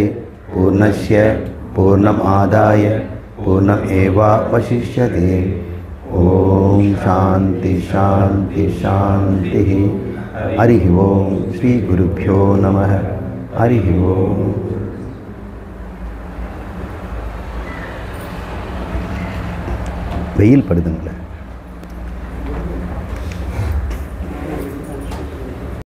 பூர்ணஸ்ய पूर्णमादाय पूर्णमेवावशिष्यते। ओम शांति शांति शांति। हरि ओम। श्री गुरुभ्यो नमः। हरि ओम। வெயில் படுதுங்களே.